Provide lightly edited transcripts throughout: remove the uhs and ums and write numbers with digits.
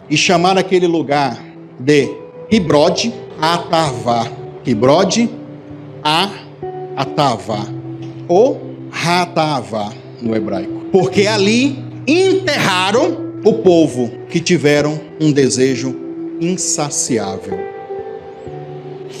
e chamaram aquele lugar de Kibrod Atavá. Kibrod Atavá, ou Ratavá no hebraico. Porque ali enterraram o povo que tiveram um desejo insaciável.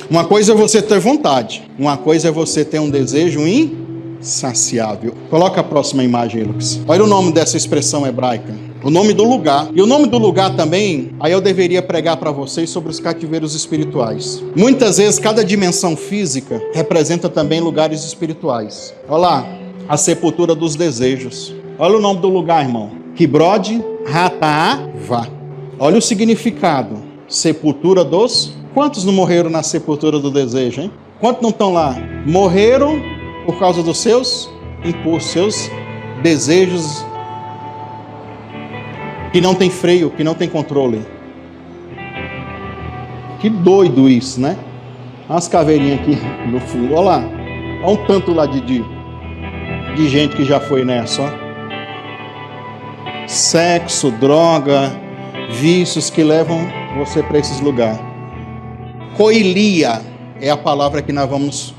Uma coisa é você ter vontade, uma coisa é você ter um desejo insaciável. Coloca a próxima imagem, Lucas. Olha o nome dessa expressão hebraica. O nome do lugar. E o nome do lugar também, aí eu deveria pregar para vocês sobre os cativeiros espirituais. Muitas vezes, cada dimensão física representa também lugares espirituais. Olha lá, a sepultura dos desejos. Olha o nome do lugar, irmão. Kibrod Hatavá. Olha o significado. Sepultura dos... Quantos não morreram na sepultura do desejo, hein? Quantos não estão lá? Morreram por causa dos seus impulsos, seus desejos que não tem freio, que não tem controle. Que doido isso, né? Umas caveirinhas aqui no fundo. Olha lá. Olha um tanto lá de gente que já foi nessa, ó. Sexo, droga, vícios que levam você para esses lugares. Koilia é a palavra que nós vamos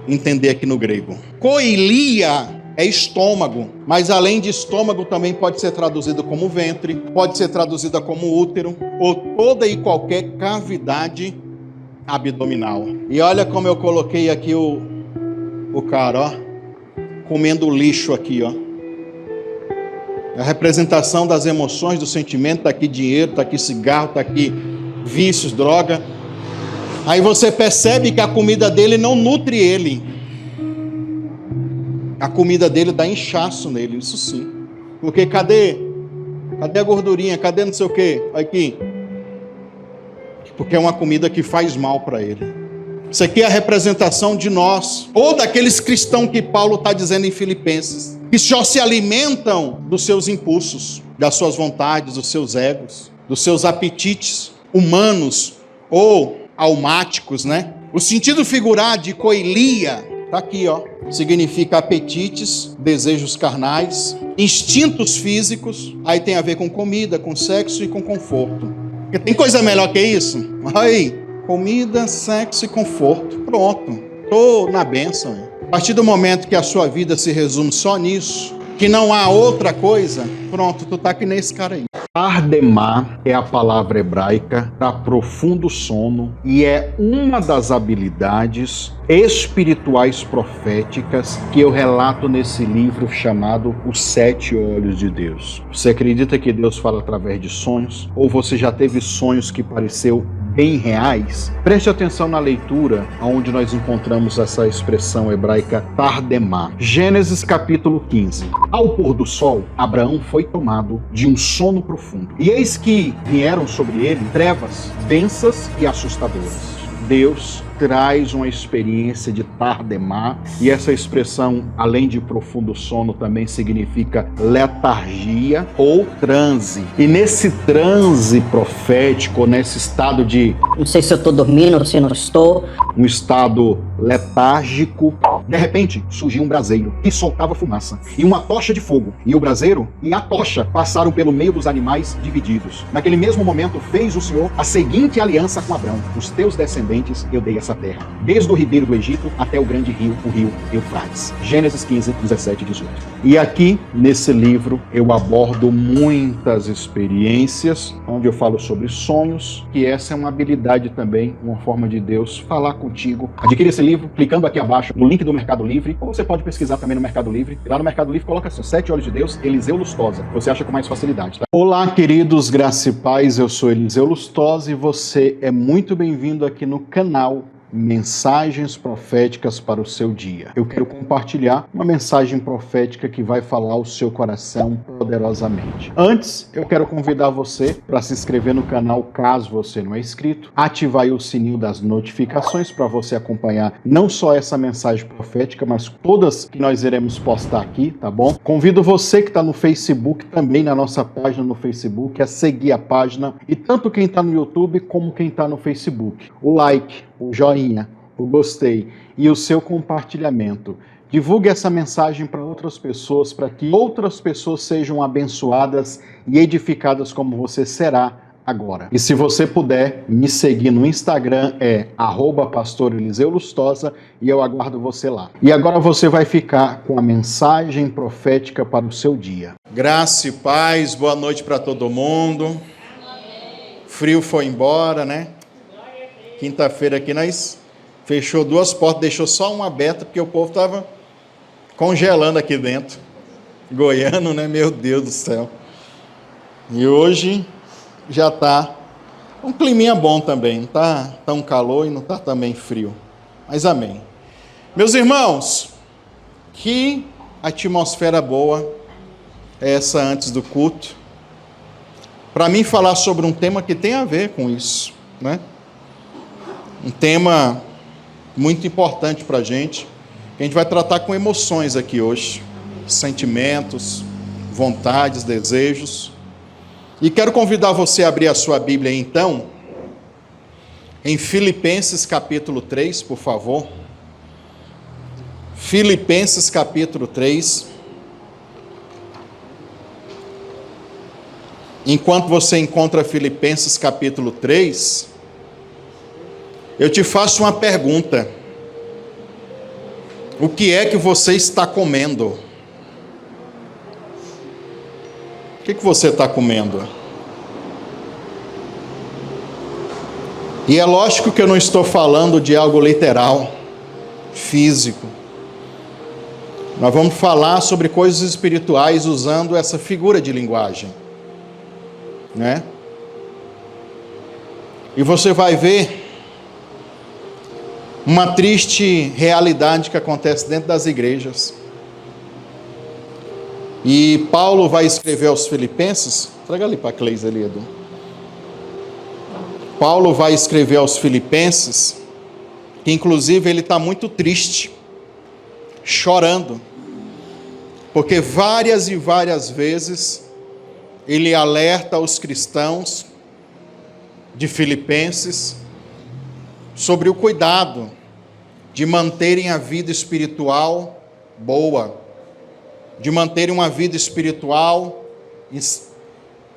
entender aqui no grego. Koilia é estômago, mas além de estômago também pode ser traduzido como ventre, pode ser traduzida como útero, ou toda e qualquer cavidade abdominal. E olha como eu coloquei aqui o cara, ó, comendo lixo aqui, ó. A representação das emoções, do sentimento, tá aqui dinheiro, tá aqui cigarro, tá aqui vícios, droga. Aí você percebe que a comida dele não nutre ele. A comida dele dá inchaço nele, isso sim. Porque cadê a gordurinha? Cadê não sei o quê? Aqui. Porque é uma comida que faz mal para ele. Isso aqui é a representação de nós, ou daqueles cristãos que Paulo está dizendo em Filipenses, que só se alimentam dos seus impulsos, das suas vontades, dos seus egos, dos seus apetites humanos ou almáticos, né? O sentido figurado de koilia tá aqui, ó. Significa apetites, desejos carnais, instintos físicos. Aí tem a ver com comida, com sexo e com conforto. Porque tem coisa melhor que isso? Aí, comida, sexo e conforto. Pronto. Tô na bênção. A partir do momento que a sua vida se resume só nisso, que não há outra coisa, pronto, tu tá que nem esse cara aí. Ardemar é a palavra hebraica para profundo sono e é uma das habilidades espirituais proféticas que eu relato nesse livro chamado Os Sete Olhos de Deus. Você acredita que Deus fala através de sonhos? Ou você já teve sonhos que pareceu bem reais? Preste atenção na leitura onde nós encontramos essa expressão hebraica Tardemar. Gênesis capítulo 15. Ao pôr do sol, Abraão foi tomado de um sono profundo. E eis que vieram sobre ele trevas densas e assustadoras. Deus traz uma experiência de tardemar, e essa expressão, além de profundo sono, também significa letargia ou transe. E nesse transe profético, nesse estado de... Não sei se eu estou dormindo ou se não estou. Um estado letárgico, de repente surgiu um braseiro que soltava fumaça e uma tocha de fogo, e o braseiro e a tocha passaram pelo meio dos animais divididos. Naquele mesmo momento fez o Senhor a seguinte aliança com Abrão: os teus descendentes eu dei essa terra, desde o ribeiro do Egito até o grande rio, o rio Eufrates. Gênesis 15, 17 e 18. E aqui nesse livro eu abordo muitas experiências onde eu falo sobre sonhos, que essa é uma habilidade também, uma forma de Deus falar contigo. Adquire esse livro clicando aqui abaixo no link do Mercado Livre, ou você pode pesquisar também no Mercado Livre. Lá no Mercado Livre coloca assim: Sete Olhos de Deus, Eliseu Lustosa. Você acha com mais facilidade, tá? Olá, queridos, graça e paz, eu sou Eliseu Lustosa e você é muito bem-vindo aqui no canal Mensagens Proféticas para o seu dia. Eu quero compartilhar uma mensagem profética que vai falar ao seu coração poderosamente. Antes, eu quero convidar você para se inscrever no canal caso você não é inscrito, ativar aí o sininho das notificações para você acompanhar não só essa mensagem profética, mas todas que nós iremos postar aqui, tá bom? Convido você que está no Facebook, também na nossa página no Facebook, a seguir a página, e tanto quem está no YouTube como quem está no Facebook. O like, o joinha, o gostei e o seu compartilhamento. Divulgue essa mensagem para outras pessoas, para que outras pessoas sejam abençoadas e edificadas como você será agora. E se você puder me seguir no Instagram, é @pastoreliseuLustosa, e eu aguardo você lá. E agora você vai ficar com a mensagem profética para o seu dia. Graça e paz, boa noite para todo mundo. Frio foi embora, né? Quinta-feira aqui nós fechou 2 portas, deixou só uma aberta, porque o povo estava congelando aqui dentro. Goiano, né? Meu Deus do céu. E hoje já está um climinha bom também. Não está tão calor e não está também frio. Mas amém. Meus irmãos, que atmosfera boa é essa antes do culto. Para mim falar sobre um tema que tem a ver com isso, né? Um tema muito importante para a gente vai tratar com emoções aqui hoje, sentimentos, vontades, desejos. E quero convidar você a abrir a sua Bíblia então, em Filipenses capítulo 3, por favor. Filipenses capítulo 3. Enquanto você encontra Filipenses capítulo 3, eu te faço uma pergunta. O que é que você está comendo? O que você está comendo? E é lógico que eu não estou falando de algo literal, físico. Nós vamos falar sobre coisas espirituais usando essa figura de linguagem, né? E você vai ver uma triste realidade que acontece dentro das igrejas. E Paulo vai escrever aos Filipenses, traga ali para a Cleise ali, Edu. Paulo vai escrever aos Filipenses, que inclusive ele está muito triste, chorando, porque várias e várias vezes ele alerta os cristãos de Filipenses sobre o cuidado de manterem a vida espiritual boa, de manterem uma vida espiritual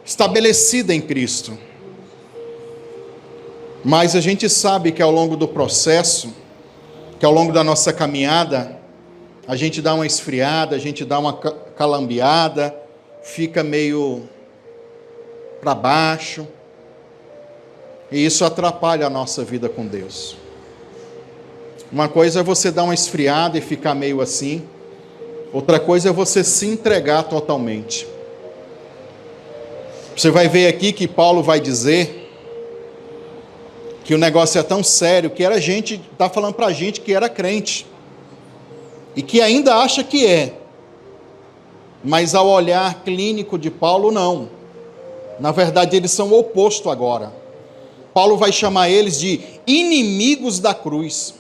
estabelecida em Cristo. Mas a gente sabe que ao longo do processo, que ao longo da nossa caminhada, a gente dá uma esfriada, a gente dá uma calambiada, fica meio para baixo, e isso atrapalha a nossa vida com Deus. Uma coisa é você dar uma esfriada e ficar meio assim, outra coisa é você se entregar totalmente. Você vai ver aqui que Paulo vai dizer que o negócio é tão sério que era gente, está falando para a gente que era crente, e que ainda acha que é, mas ao olhar clínico de Paulo, não. Na verdade, eles são o oposto agora. Paulo vai chamar eles de inimigos da cruz.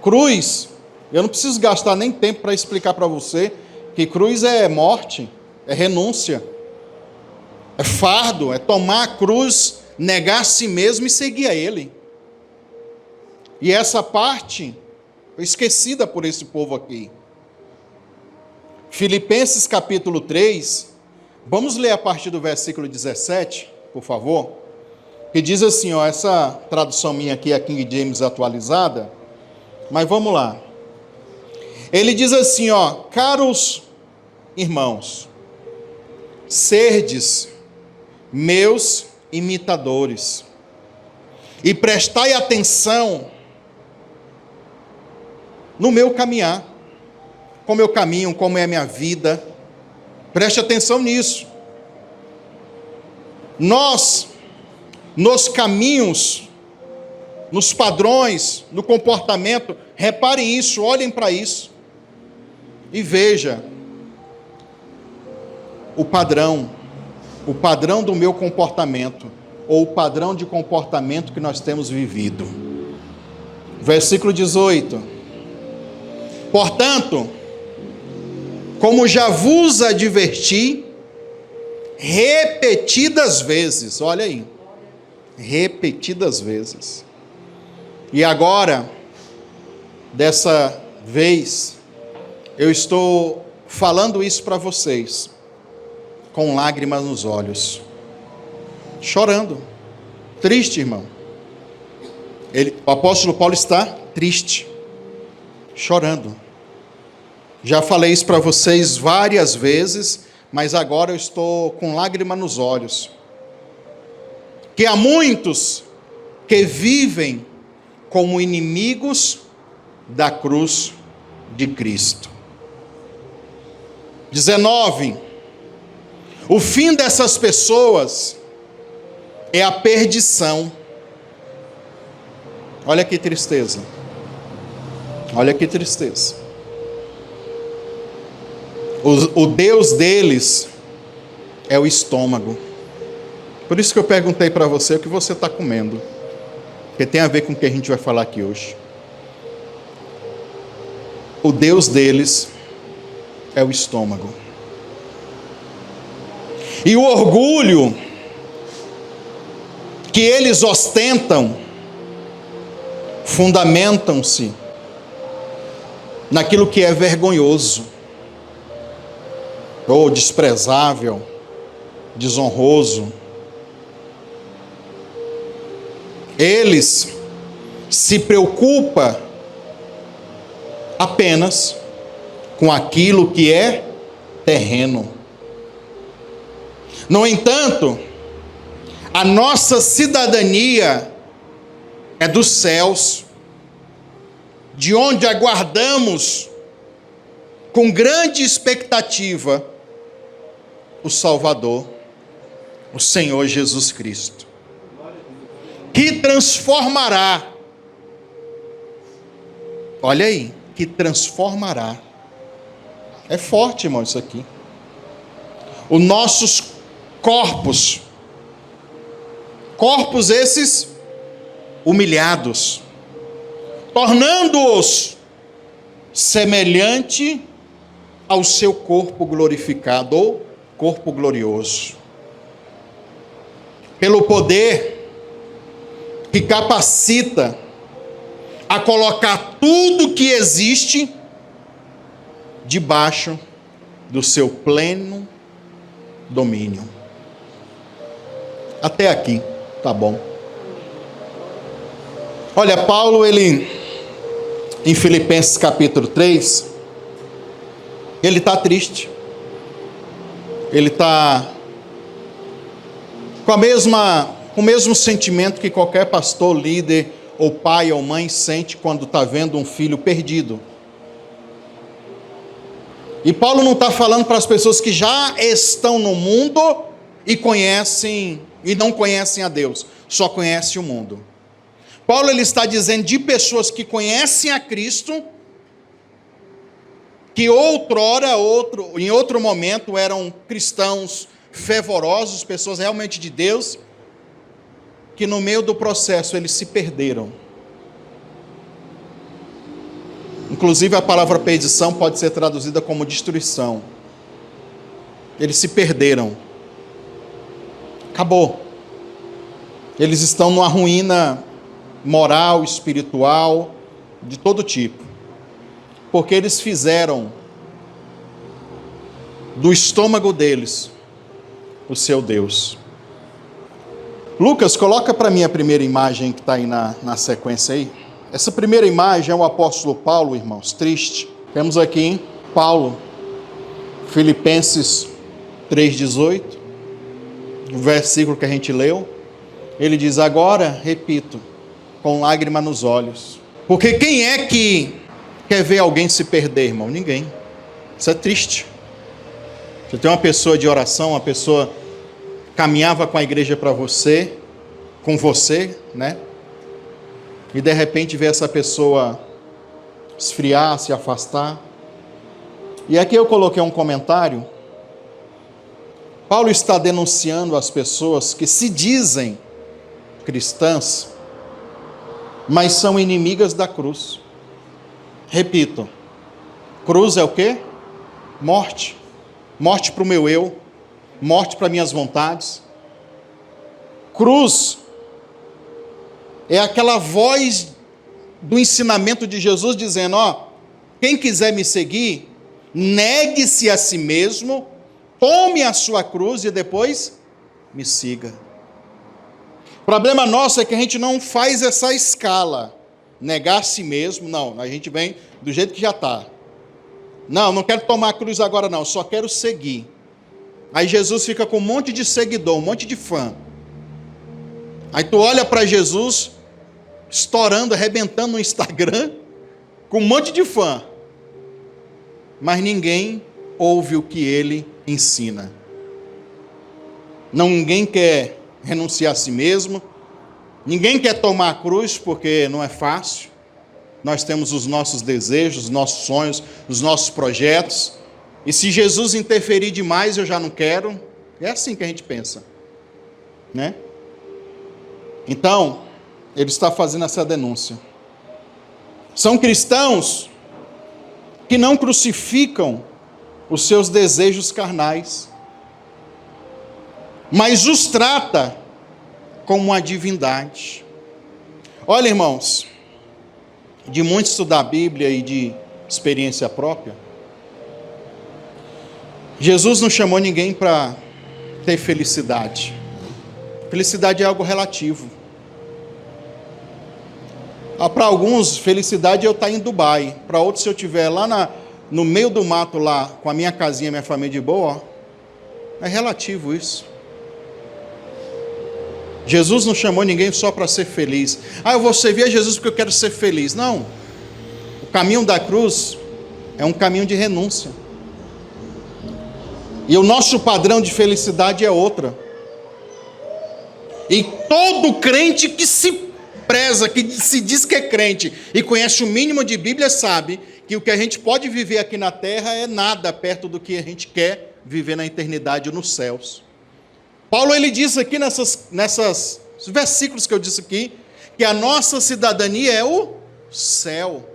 Cruz, eu não preciso gastar nem tempo para explicar para você que cruz é morte, é renúncia, é fardo, é tomar a cruz, negar a si mesmo e seguir a Ele. E essa parte foi esquecida por esse povo aqui. Filipenses capítulo 3, vamos ler a partir do versículo 17, por favor, que diz assim, ó, essa tradução minha aqui é a King James atualizada, mas vamos lá. Ele diz assim, ó, caros irmãos, serdes meus imitadores, e prestai atenção no meu caminhar, como eu caminho, como é a minha vida, preste atenção nisso. Nós, nos caminhos, nos padrões, no comportamento, reparem isso, olhem para isso, e veja o padrão do meu comportamento, ou o padrão de comportamento que nós temos vivido. Versículo 18. Portanto, como já vos adverti repetidas vezes, olha aí, repetidas vezes, e agora, dessa vez, eu estou falando isso para vocês, com lágrimas nos olhos, chorando, triste, irmão. O apóstolo Paulo está triste, chorando. Já falei isso para vocês várias vezes, mas agora eu estou com lágrima nos olhos. Que há muitos que vivem como inimigos da cruz de Cristo. 19. O fim dessas pessoas é a perdição. Olha que tristeza. Olha que tristeza. O Deus deles é o estômago. Por isso que eu perguntei para você o que você está comendo. Porque tem a ver com o que a gente vai falar aqui hoje. O Deus deles é o estômago. E o orgulho que eles ostentam fundamentam-se naquilo que é vergonhoso, ou desprezável, desonroso. Eles se preocupam apenas com aquilo que é terreno. No entanto, a nossa cidadania é dos céus, de onde aguardamos com grande expectativa o Salvador, o Senhor Jesus Cristo, que transformará, olha aí, que transformará, é forte, irmão, isso aqui, os nossos corpos esses humilhados, tornando-os semelhante ao seu corpo glorificado, ou corpo glorioso, pelo poder que capacita a colocar tudo que existe debaixo do seu pleno domínio. Até aqui, tá bom. Olha, Paulo, ele, em Filipenses capítulo 3, ele está triste. Ele está com o mesmo sentimento que qualquer pastor, líder, ou pai ou mãe sente quando está vendo um filho perdido. E Paulo não está falando para as pessoas que já estão no mundo e não conhecem a Deus, só conhecem o mundo. Paulo ele está dizendo de pessoas que conhecem a Cristo, que outrora, em outro momento, eram cristãos fervorosos, pessoas realmente de Deus, que no meio do processo eles se perderam. Inclusive a palavra perdição pode ser traduzida como destruição. Eles se perderam. Acabou. Eles estão numa ruína moral, espiritual, de todo tipo. Porque eles fizeram do estômago deles o seu Deus. Lucas, coloca para mim a primeira imagem que está aí na sequência aí. Essa primeira imagem é o apóstolo Paulo, irmãos, triste. Temos aqui Paulo, Filipenses 3,18, o versículo que a gente leu. Ele diz, agora, repito, com lágrima nos olhos. Porque quem é que quer ver alguém se perder, irmão? Ninguém. Isso é triste. Você tem uma pessoa de oração, uma pessoa caminhava com a igreja com você, né? E de repente vê essa pessoa esfriar, se afastar. E aqui eu coloquei um comentário. Paulo está denunciando as pessoas que se dizem cristãs, mas são inimigas da cruz. Repito, cruz é o quê? Morte. Morte para o meu eu, morte para minhas vontades. Cruz é aquela voz do ensinamento de Jesus dizendo, quem quiser me seguir, negue-se a si mesmo, tome a sua cruz e depois me siga. O problema nosso é que a gente não faz essa escala. Negar a si mesmo, não. A gente vem do jeito que já está. Não quero tomar a cruz agora não, só quero seguir. Aí Jesus fica com um monte de seguidor, um monte de fã. Aí tu olha para Jesus, estourando, arrebentando no Instagram, com um monte de fã. Mas ninguém ouve o que ele ensina. Ninguém quer renunciar a si mesmo. Ninguém quer tomar a cruz porque não é fácil. Nós temos os nossos desejos, os nossos sonhos, os nossos projetos. E se Jesus interferir demais, eu já não quero. É assim que a gente pensa, né? Então, ele está fazendo essa denúncia. São cristãos que não crucificam os seus desejos carnais, mas os trata como uma divindade. Olha, irmãos, de muito estudar a Bíblia e de experiência própria, Jesus não chamou ninguém para ter felicidade. Felicidade é algo relativo. Para alguns, felicidade é eu estar em Dubai. Para outros, se eu estiver lá no meio do mato, lá, com a minha casinha, minha família de boa, é relativo isso. Jesus não chamou ninguém só para ser feliz. Eu vou servir a Jesus porque eu quero ser feliz. Não. O caminho da cruz é um caminho de renúncia. E o nosso padrão de felicidade é outra. E todo crente que se preza, que se diz que é crente e conhece o mínimo de Bíblia, sabe que o que a gente pode viver aqui na terra é nada perto do que a gente quer viver na eternidade nos céus. Paulo, ele diz aqui nesses versículos que eu disse aqui, que a nossa cidadania é o céu.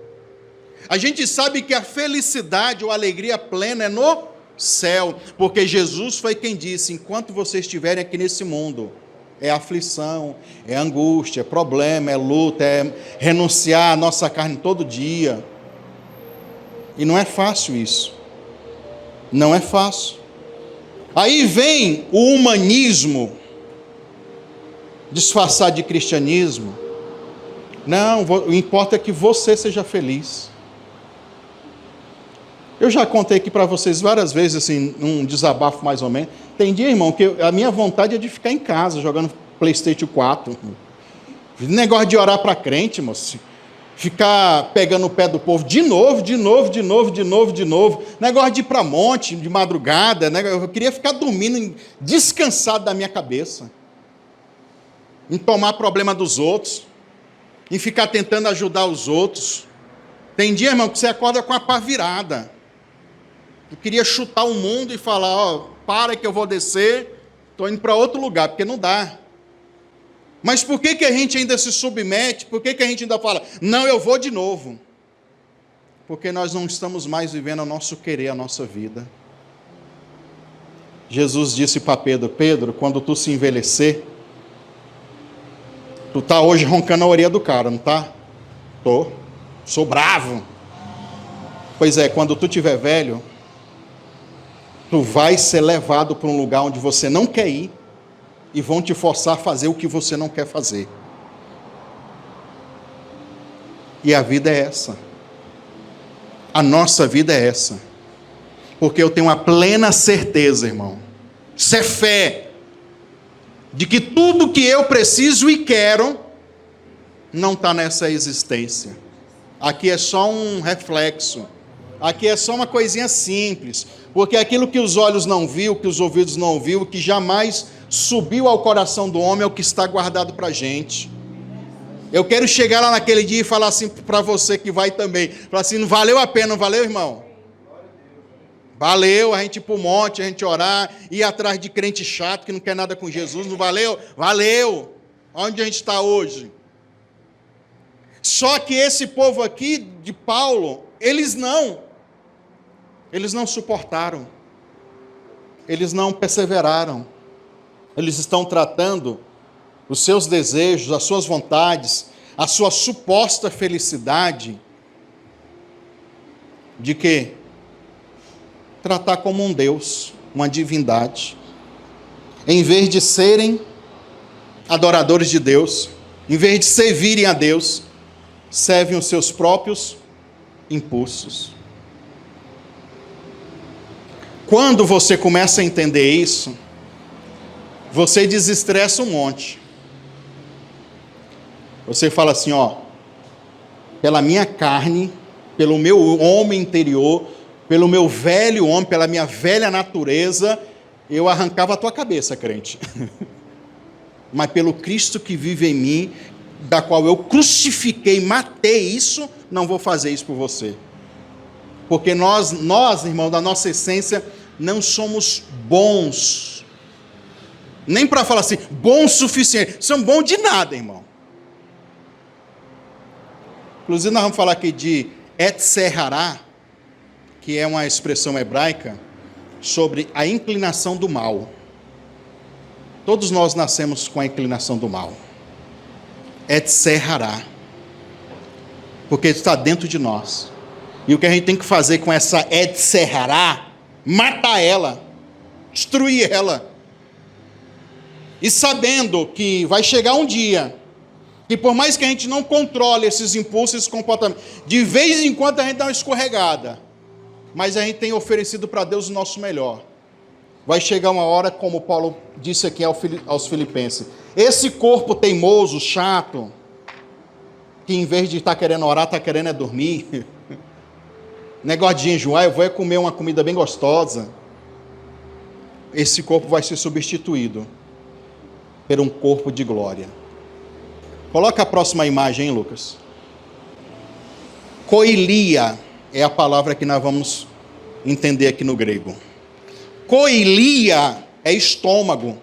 A gente sabe que a felicidade ou a alegria plena é no céu, porque Jesus foi quem disse: enquanto vocês estiverem aqui nesse mundo, é aflição, é angústia, é problema, é luta, é renunciar à nossa carne todo dia. E não é fácil isso. Não é fácil. Aí vem o humanismo disfarçado de cristianismo. Não, o importa é que você seja feliz. Eu já contei aqui para vocês várias vezes, assim, um desabafo mais ou menos. Tem dia, irmão, que a minha vontade é de ficar em casa, jogando PlayStation 4. Negócio de orar para crente, moço. Ficar pegando o pé do povo de novo. Negócio de ir para monte, de madrugada. Eu queria ficar dormindo, descansado da minha cabeça. Em tomar problema dos outros. Em ficar tentando ajudar os outros. Tem dia, irmão, que você acorda com a pá virada. Eu queria chutar o mundo e falar: para que eu vou descer, estou indo para outro lugar, porque não dá. Mas por que a gente ainda se submete? Por que a gente ainda fala: não, eu vou de novo? Porque nós não estamos mais vivendo o nosso querer, a nossa vida. Jesus disse para Pedro: Pedro, quando tu se envelhecer, tu está hoje roncando a orelha do cara, não está? Sou bravo. Pois é, quando tu estiver velho, tu vai ser levado para um lugar onde você não quer ir e vão te forçar a fazer o que você não quer fazer. E a vida é essa. A nossa vida é essa. Porque eu tenho uma plena certeza, irmão, isso é fé, de que tudo que eu preciso e quero não está nessa existência. Aqui é só um reflexo. Aqui é só uma coisinha simples. Porque aquilo que os olhos não viu, que os ouvidos não ouviu, que jamais subiu ao coração do homem, é o que está guardado para a gente. Eu quero chegar lá naquele dia e falar assim para você que vai também. Falar assim: não valeu a pena, não valeu, irmão? Valeu a gente ir para o monte, a gente orar, ir atrás de crente chato que não quer nada com Jesus, não valeu? Valeu! Onde a gente está hoje? Só que esse povo aqui de Paulo, eles não suportaram, eles não perseveraram, eles estão tratando os seus desejos, as suas vontades, a sua suposta felicidade, de quê? Tratar como um Deus. uma divindade. Em vez de serem adoradores de Deus, em vez de servirem a Deus, servem os seus próprios impulsos. Quando você começa a entender isso, você desestressa um monte. Você fala assim, ó, pela minha carne, pelo meu homem interior, pelo meu velho homem, pela minha velha natureza, eu arrancava a tua cabeça, crente. Mas pelo Cristo que vive em mim, da qual eu crucifiquei, matei isso, não vou fazer isso por você. Porque nós, irmão, da nossa essência, não somos bons. Nem para falar assim, bom o suficiente. São bons de nada, irmão. Inclusive, nós vamos falar aqui de Etserhará, que é uma expressão hebraica, sobre a inclinação do mal. Todos nós nascemos com a inclinação do mal. Etserhará. Porque está dentro de nós. E o que a gente tem que fazer com essa Etserhará, matar ela, destruir ela. E sabendo que vai chegar um dia, que por mais que a gente não controle esses impulsos, esses comportamentos, de vez em quando a gente dá uma escorregada, mas a gente tem oferecido para Deus o nosso melhor. Vai chegar uma hora, como Paulo disse aqui aos Filipenses, esse corpo teimoso, chato, que em vez de estar querendo orar, está querendo dormir, negócio de enjoar, eu vou comer uma comida bem gostosa, esse corpo vai ser substituído por um corpo de glória. Coloca a próxima imagem, hein, Lucas? Koilia é a palavra que nós vamos entender aqui no grego. Koilia é estômago,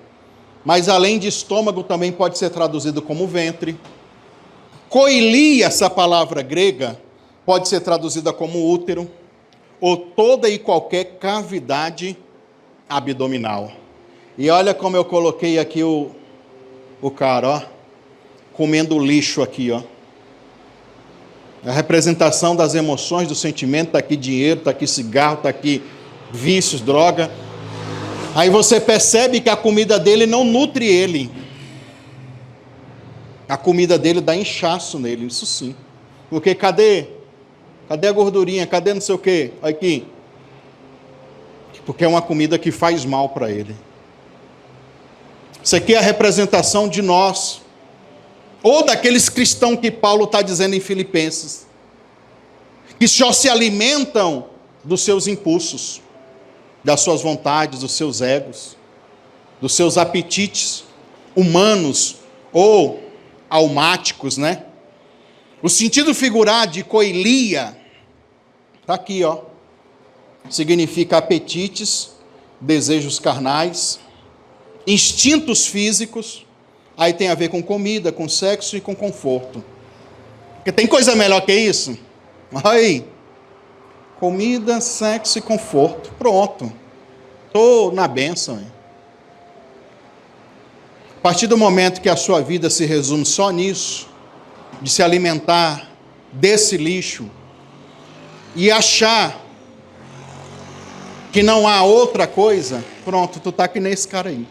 mas além de estômago também pode ser traduzido como ventre. Koilia, essa palavra grega, pode ser traduzida como útero, ou toda e qualquer cavidade abdominal. E olha como eu coloquei aqui o cara, ó, comendo lixo aqui, ó. A representação das emoções, do sentimento, está aqui dinheiro, está aqui cigarro, está aqui vícios, droga. Aí você percebe que a comida dele não nutre ele. A comida dele dá inchaço nele, isso sim. Porque cadê a gordurinha? Cadê não sei o quê? Aqui. Porque é uma comida que faz mal para ele. Isso aqui é a representação de nós, ou daqueles cristãos que Paulo está dizendo em Filipenses, que só se alimentam dos seus impulsos, das suas vontades, dos seus egos, dos seus apetites humanos ou almáticos, né? O sentido figurado de koilia está aqui, ó. Significa apetites, desejos carnais, instintos físicos. Aí tem a ver com comida, com sexo e com conforto. Porque tem coisa melhor que isso? Aí, comida, sexo e conforto. Pronto. Estou na bênção. Hein? A partir do momento que a sua vida se resume só nisso, de se alimentar desse lixo, e achar que não há outra coisa, pronto, tu está que nem esse cara aí.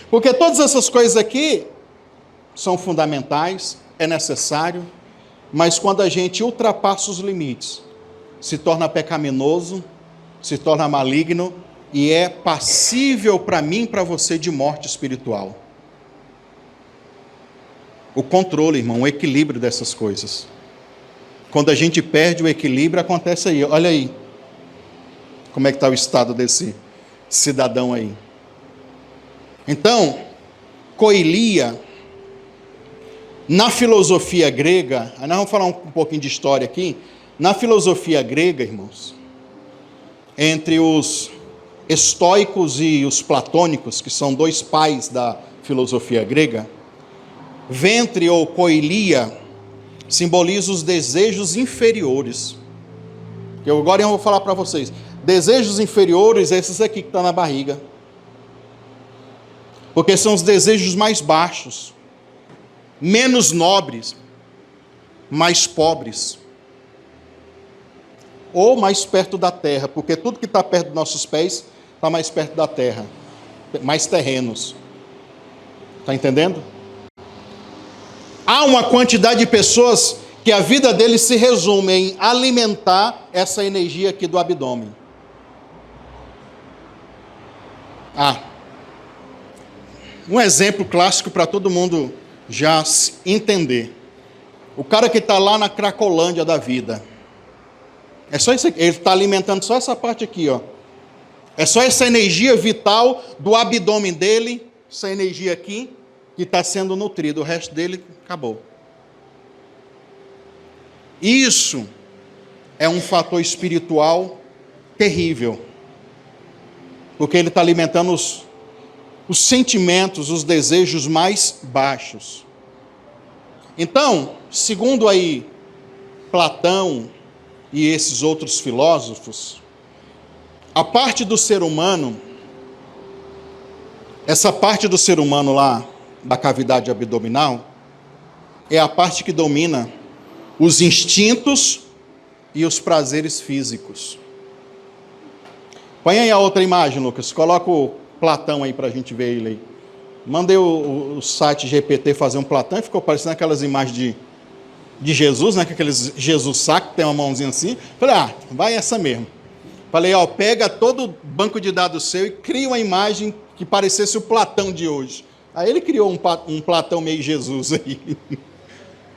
Porque todas essas coisas aqui são fundamentais, é necessário, mas quando a gente ultrapassa os limites, se torna pecaminoso, se torna maligno e é passível para mim e para você de morte espiritual. O controle, irmão, o equilíbrio dessas coisas. Quando a gente perde o equilíbrio, acontece aí. Olha aí, como é que está o estado desse cidadão aí. Então, koilia, na filosofia grega, nós vamos falar um pouquinho de história aqui, na filosofia grega, irmãos, entre os estoicos e os platônicos, que são dois pais da filosofia grega, ventre ou koilia simboliza os desejos inferiores. Agora eu vou falar para vocês, desejos inferiores, esses aqui que estão na barriga, porque são os desejos mais baixos, menos nobres, mais pobres, ou mais perto da terra, porque tudo que está perto dos nossos pés está mais perto da terra, mais terrenos. Está entendendo? Há uma quantidade de pessoas que a vida deles se resume em alimentar essa energia aqui do abdômen. Um exemplo clássico para todo mundo já entender. O cara que está lá na Cracolândia da vida. É só isso aqui. Ele está alimentando só essa parte aqui, ó. É só essa energia vital do abdômen dele, essa energia aqui, que está sendo nutrida. O resto dele acabou. Isso é um fator espiritual terrível. Porque ele está alimentando os sentimentos, os desejos mais baixos. Então, segundo aí Platão e esses outros filósofos, a parte do ser humano, essa parte do ser humano lá, da cavidade abdominal, é a parte que domina os instintos e os prazeres físicos. Põe aí a outra imagem, Lucas. Coloca o Platão aí para a gente ver ele aí. Mandei o site GPT fazer um Platão e ficou parecendo aquelas imagens de Jesus, né? Aqueles Jesus saco que tem uma mãozinha assim. Falei, vai essa mesmo. Falei, pega todo o banco de dados seu e cria uma imagem que parecesse o Platão de hoje. Aí ele criou um Platão meio Jesus aí.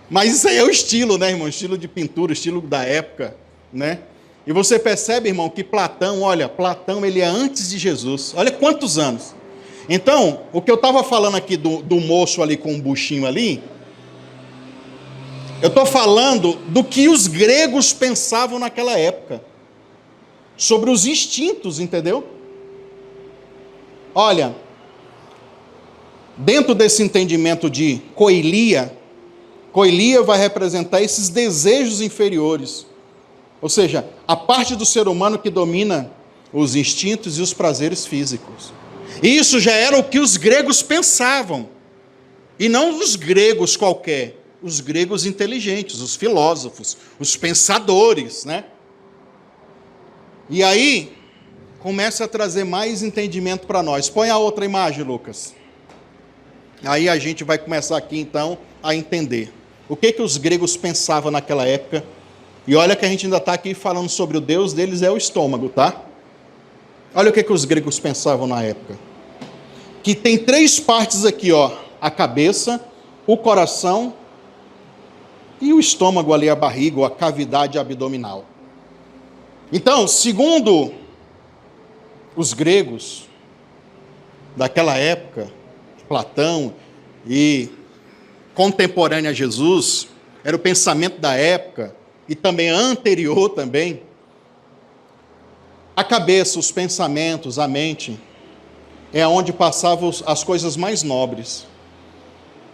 Mas isso aí é o estilo, né, irmão? Estilo de pintura, estilo da época, né? E você percebe, irmão, que Platão ele é antes de Jesus. Olha quantos anos. Então, o que eu estava falando aqui do moço ali com o buchinho ali, eu estou falando do que os gregos pensavam naquela época. Sobre os instintos, entendeu? Olha, dentro desse entendimento de coilia vai representar esses desejos inferiores. Ou seja, a parte do ser humano que domina os instintos e os prazeres físicos. E isso já era o que os gregos pensavam. E não os gregos qualquer, os gregos inteligentes, os filósofos, os pensadores, né? E aí, começa a trazer mais entendimento para nós. Põe a outra imagem, Lucas. Aí a gente vai começar aqui, então, a entender. O que os gregos pensavam naquela época. E olha que a gente ainda está aqui falando sobre o Deus deles é o estômago, tá? Olha o que os gregos pensavam na época. Que tem 3 partes aqui, ó. A cabeça, o coração e o estômago ali, a barriga, ou a cavidade abdominal. Então, segundo os gregos daquela época, Platão e contemporâneo a Jesus, era o pensamento da época, e também anterior também, a cabeça, os pensamentos, a mente, é onde passavam as coisas mais nobres.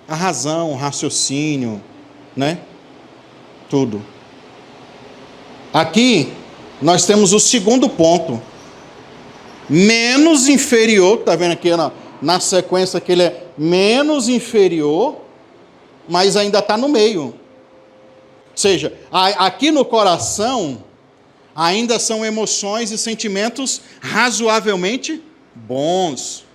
A razão, o raciocínio, né? Tudo. Aqui, nós temos o segundo ponto. Menos inferior, está vendo aqui na sequência que ele é menos inferior, mas ainda está no meio. Ou seja, aqui no coração, ainda são emoções e sentimentos razoavelmente bons,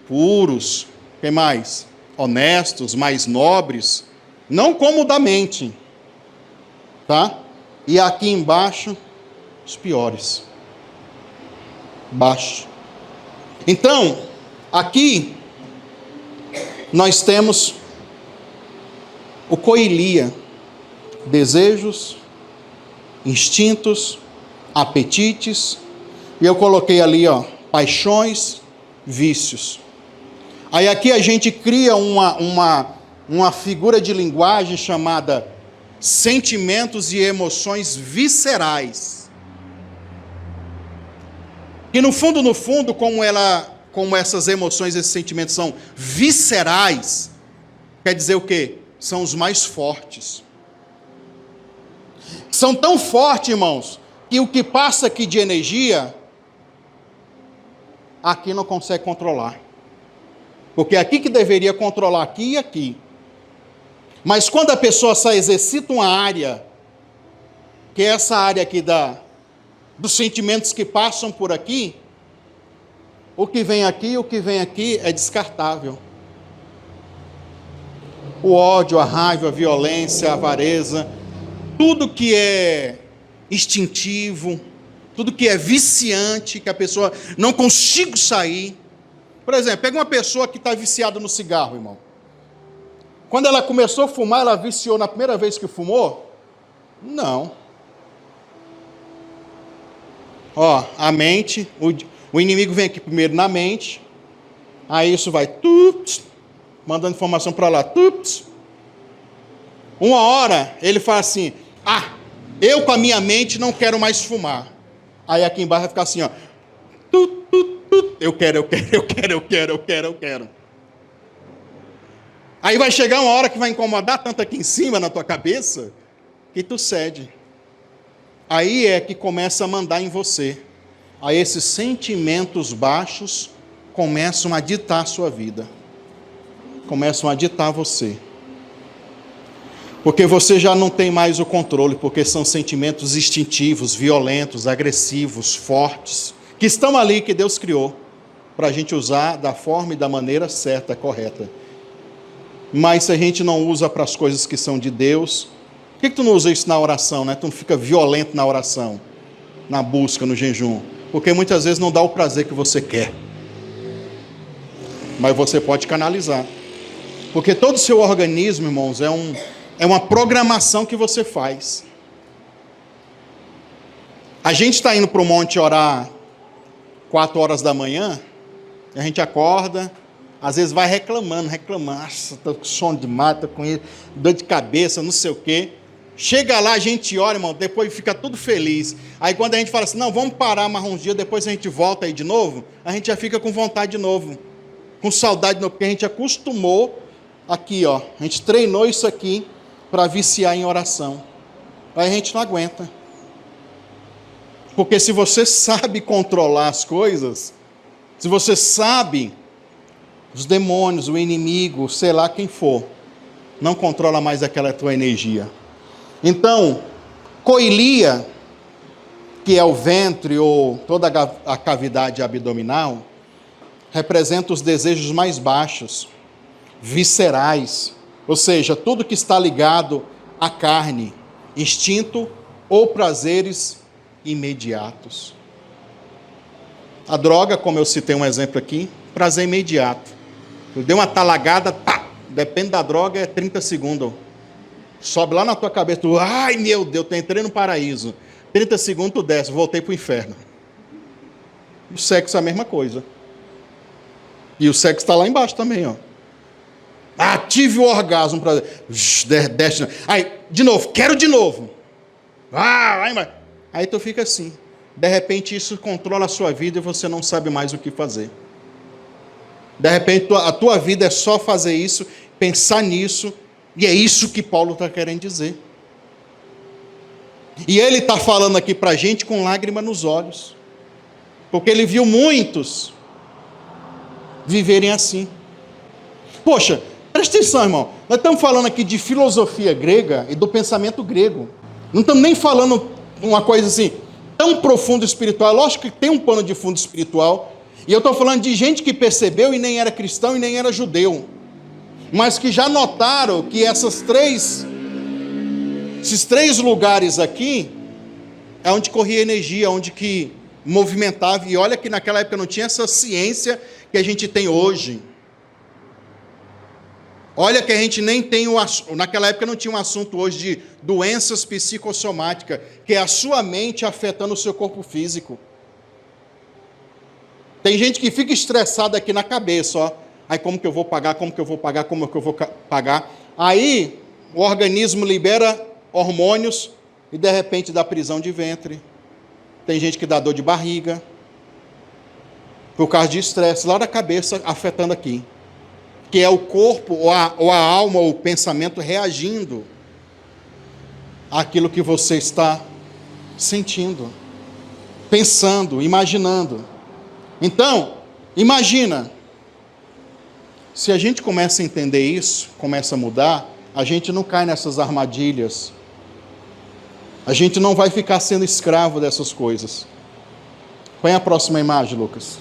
puros, que mais? Honestos, mais nobres, não como o da mente, tá? E aqui embaixo, os piores. Baixo. Então, aqui, nós temos o coilia, desejos, instintos, apetites, e eu coloquei ali, ó, paixões, vícios. Aí aqui a gente cria uma figura de linguagem chamada sentimentos e emoções viscerais. E no fundo, como essas emoções, esses sentimentos são viscerais, quer dizer o quê? São os mais fortes. São tão fortes, irmãos, que o que passa aqui de energia, aqui não consegue controlar. Porque aqui que deveria controlar, aqui e aqui. Mas quando a pessoa só exercita uma área, que é essa área aqui dos sentimentos que passam por aqui, o que vem aqui é descartável. O ódio, a raiva, a violência, a avareza, tudo que é instintivo, tudo que é viciante, que a pessoa não consiga sair. Por exemplo, pega uma pessoa que está viciada no cigarro, irmão. Quando ela começou a fumar, ela viciou na primeira vez que fumou? Não. Ó, a mente, o inimigo vem aqui primeiro na mente, aí isso vai mandando informação para lá. Uma hora ele fala assim: eu com a minha mente não quero mais fumar. Aí aqui embaixo vai ficar assim, ó. Eu quero. Aí vai chegar uma hora que vai incomodar tanto aqui em cima na tua cabeça que tu cede. Aí é que começa a mandar em você. Aí esses sentimentos baixos começam a ditar a sua vida. Começam a ditar você. Porque você já não tem mais o controle, porque são sentimentos instintivos, violentos, agressivos, fortes, que estão ali, que Deus criou, para a gente usar da forma e da maneira certa, correta. Mas se a gente não usa para as coisas que são de Deus, por que tu não usa isso na oração, né? Tu não fica violento na oração, na busca, no jejum? Porque muitas vezes não dá o prazer que você quer. Mas você pode canalizar. Porque todo o seu organismo, irmãos, é uma programação que você faz. A gente está indo para o monte orar 4 horas da manhã, a gente acorda, às vezes vai reclamando, nossa, estou com sono demais, estou com dor de cabeça, não sei o quê. Chega lá, a gente ora, irmão, depois fica tudo feliz. Aí quando a gente fala assim, não, vamos parar mais uns dias, depois a gente volta aí de novo, a gente já fica com vontade de novo, com saudade de novo, porque a gente acostumou aqui, ó, a gente treinou isso aqui para viciar em oração. Aí a gente não aguenta. Porque se você sabe controlar as coisas, se você sabe os demônios, o inimigo, sei lá quem for, não controla mais aquela tua energia. Então, coilia, que é o ventre ou toda a cavidade abdominal, representa os desejos mais baixos, viscerais, ou seja, tudo que está ligado à carne, instinto ou prazeres imediatos. A droga, como eu citei um exemplo aqui, prazer imediato. Eu dei uma talagada, depende da droga, é 30 segundos. Sobe lá na tua cabeça, ai meu Deus, eu entrei no paraíso. 30 segundos tu desce, voltei para o inferno. O sexo é a mesma coisa. E o sexo está lá embaixo também, ó. Tive o orgasmo, desce. Aí, de novo, quero de novo. Aí tu fica assim. De repente isso controla a sua vida e você não sabe mais o que fazer. De repente a tua vida é só fazer isso, pensar nisso, e é isso que Paulo está querendo dizer. E ele está falando aqui para a gente com lágrima nos olhos, porque ele viu muitos viverem assim. Poxa, presta atenção, irmão, nós estamos falando aqui de filosofia grega e do pensamento grego, não estamos nem falando uma coisa assim, tão profundo espiritual. Lógico que tem um pano de fundo espiritual, e eu estou falando de gente que percebeu e nem era cristão e nem era judeu, mas que já notaram que esses três lugares aqui é onde corria energia, onde que movimentava. E olha que naquela época não tinha essa ciência que a gente tem hoje. Olha que a gente nem tem naquela época não tinha um assunto hoje de doenças psicossomáticas, que é a sua mente afetando o seu corpo físico. Tem gente que fica estressada aqui na cabeça, ó. Aí como que eu vou pagar, como que eu vou pagar, como que eu vou pagar. Aí o organismo libera hormônios e de repente dá prisão de ventre. Tem gente que dá dor de barriga, por causa de estresse, lá da cabeça afetando aqui. Que é o corpo, ou a alma, ou o pensamento reagindo àquilo que você está sentindo, pensando, imaginando. Então, imagina, se a gente começa a entender isso, começa a mudar, a gente não cai nessas armadilhas. A gente não vai ficar sendo escravo dessas coisas. Põe a próxima imagem, Lucas.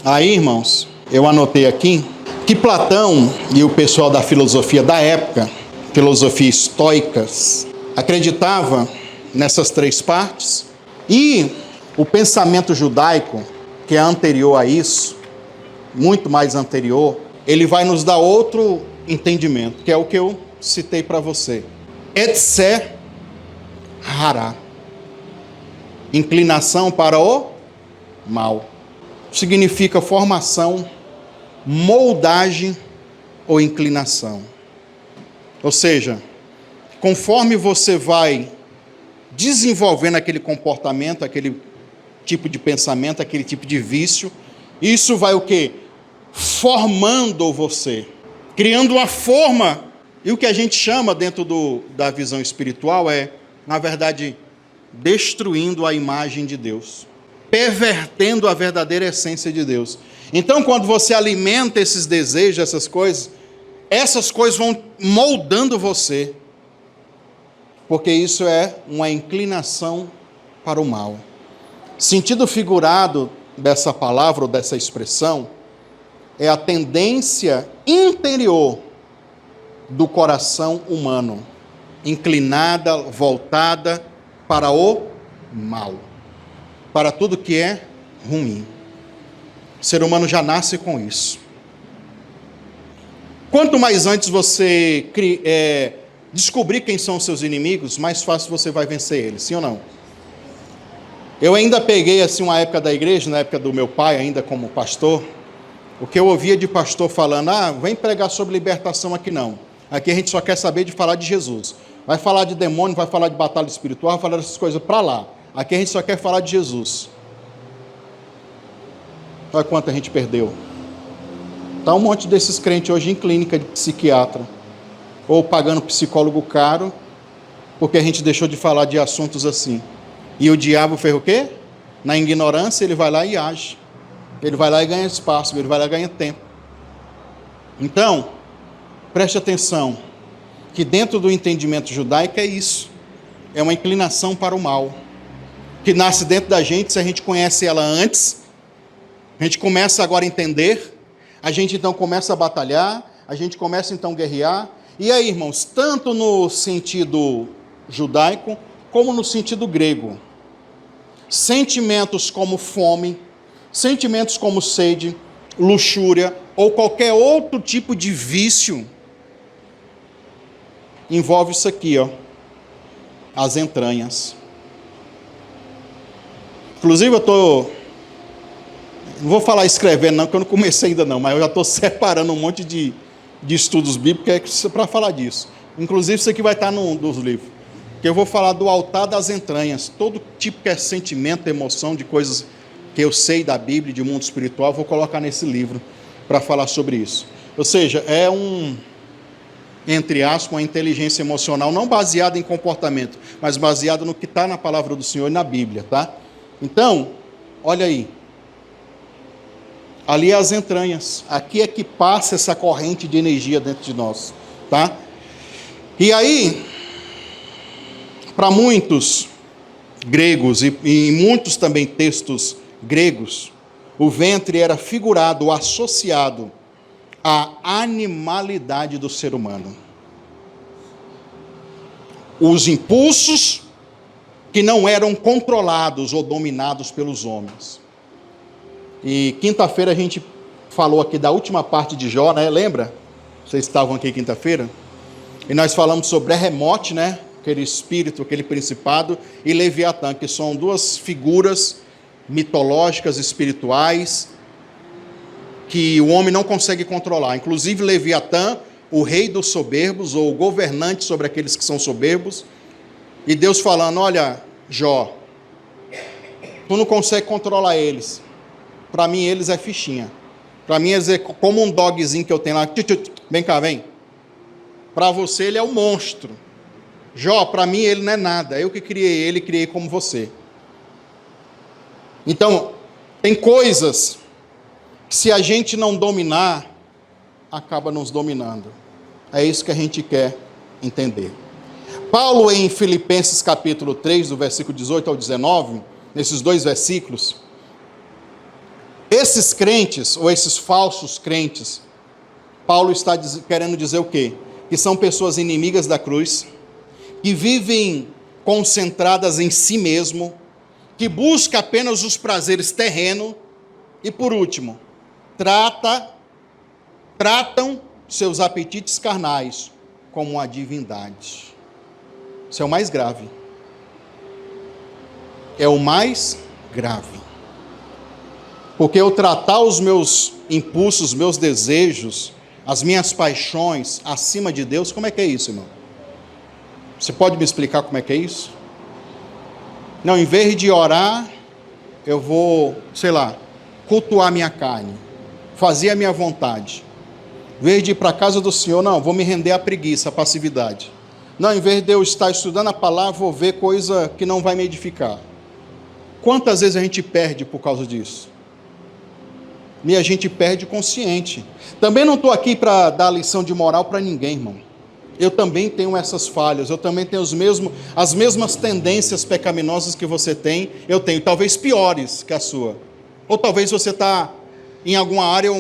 Aí, irmãos, eu anotei aqui que Platão e o pessoal da filosofia da época, filosofia estoicas, acreditava nessas três partes, e o pensamento judaico, que é anterior a isso, muito mais anterior, ele vai nos dar outro entendimento, que é o que eu citei para você. Etze hará, inclinação para o mal. Significa formação, moldagem ou inclinação. Ou seja, conforme você vai desenvolvendo aquele comportamento, aquele tipo de pensamento, aquele tipo de vício, isso vai o quê? Formando você, criando uma forma. E o que a gente chama dentro da visão espiritual é, na verdade, destruindo a imagem de Deus, pervertendo a verdadeira essência de Deus. Então, quando você alimenta esses desejos, essas coisas vão moldando você, porque isso é uma inclinação para o mal. Sentido figurado dessa palavra ou dessa expressão é a tendência interior do coração humano, inclinada, voltada para o mal, para tudo que é ruim. O ser humano já nasce com isso. Quanto mais antes você descobrir quem são os seus inimigos, mais fácil você vai vencer eles, sim ou não? Eu ainda peguei assim uma época da igreja, na época do meu pai, ainda como pastor, o que eu ouvia de pastor falando, vem pregar sobre libertação aqui não. Aqui a gente só quer saber de falar de Jesus. Vai falar de demônio, vai falar de batalha espiritual, vai falar dessas coisas para lá. Aqui a gente só quer falar de Jesus. Olha quanto a gente perdeu. Está um monte desses crentes hoje em clínica de psiquiatra, ou pagando psicólogo caro, porque a gente deixou de falar de assuntos assim. E o diabo fez o quê? Na ignorância ele vai lá e age. Ele vai lá e ganha espaço, ele vai lá e ganha tempo. Então, preste atenção, que dentro do entendimento judaico é isso. É uma inclinação para o mal, que nasce dentro da gente, se a gente conhece ela antes, a gente começa agora a entender, a gente então começa a batalhar, a gente começa então a guerrear. E aí, irmãos, tanto no sentido judaico, como no sentido grego, sentimentos como fome, sentimentos como sede, luxúria, ou qualquer outro tipo de vício, envolve isso aqui, as entranhas. Inclusive não vou falar escrevendo não, porque eu não comecei ainda não, mas eu já estou separando um monte de estudos bíblicos para falar disso. Inclusive isso aqui vai estar nos livros, que eu vou falar do altar das entranhas, todo tipo que é sentimento, emoção, de coisas que eu sei da Bíblia, de mundo espiritual, vou colocar nesse livro para falar sobre isso. Ou seja, é entre aspas, uma inteligência emocional não baseada em comportamento, mas baseada no que está na palavra do Senhor e na Bíblia, tá? Então, olha aí. Ali é as entranhas. Aqui é que passa essa corrente de energia dentro de nós, tá? E aí, para muitos gregos e em muitos também textos gregos, o ventre era figurado, associado à animalidade do ser humano. Os impulsos que não eram controlados ou dominados pelos homens. E quinta-feira a gente falou aqui da última parte de Jó, né? Lembra? Vocês estavam aqui quinta-feira? E nós falamos sobre Behemoth, né? Aquele espírito, aquele principado, e Leviatã, que são duas figuras mitológicas, espirituais, que o homem não consegue controlar. Inclusive Leviatã, o rei dos soberbos, ou o governante sobre aqueles que são soberbos. E Deus falando, olha, Jó, tu não consegue controlar eles. Para mim eles é fichinha. Para mim eles é como um dogzinho que eu tenho lá. Vem cá, vem. Para você ele é um monstro. Jó, para mim ele não é nada. Eu que criei ele, criei como você. Então, tem coisas que se a gente não dominar, acaba nos dominando. É isso que a gente quer entender. Paulo, em Filipenses capítulo 3, do versículo 18 ao 19, nesses dois versículos, Esses crentes, ou esses falsos crentes, Paulo está querendo dizer o quê? Que são pessoas inimigas da cruz, que vivem concentradas em si mesmo, que buscam apenas os prazeres terrenos, e por último, tratam seus apetites carnais como uma divindade. Isso é o mais grave. É o mais grave. Porque eu tratar os meus impulsos, meus desejos, as minhas paixões acima de Deus, como é que é isso, irmão? Você pode me explicar como é que é isso? Não, em vez de orar, eu vou, cultuar minha carne, fazer a minha vontade. Em vez de ir para a casa do Senhor, não, vou me render à preguiça, à passividade. Não, em vez de eu estar estudando a palavra, vou ver coisa que não vai me edificar. Quantas vezes a gente perde por causa disso? E a gente perde consciente. Também não estou aqui para dar lição de moral para ninguém, irmão. Eu também tenho essas falhas, eu também tenho as mesmas tendências pecaminosas que você tem, eu tenho, talvez piores que a sua. Ou talvez você está em alguma área,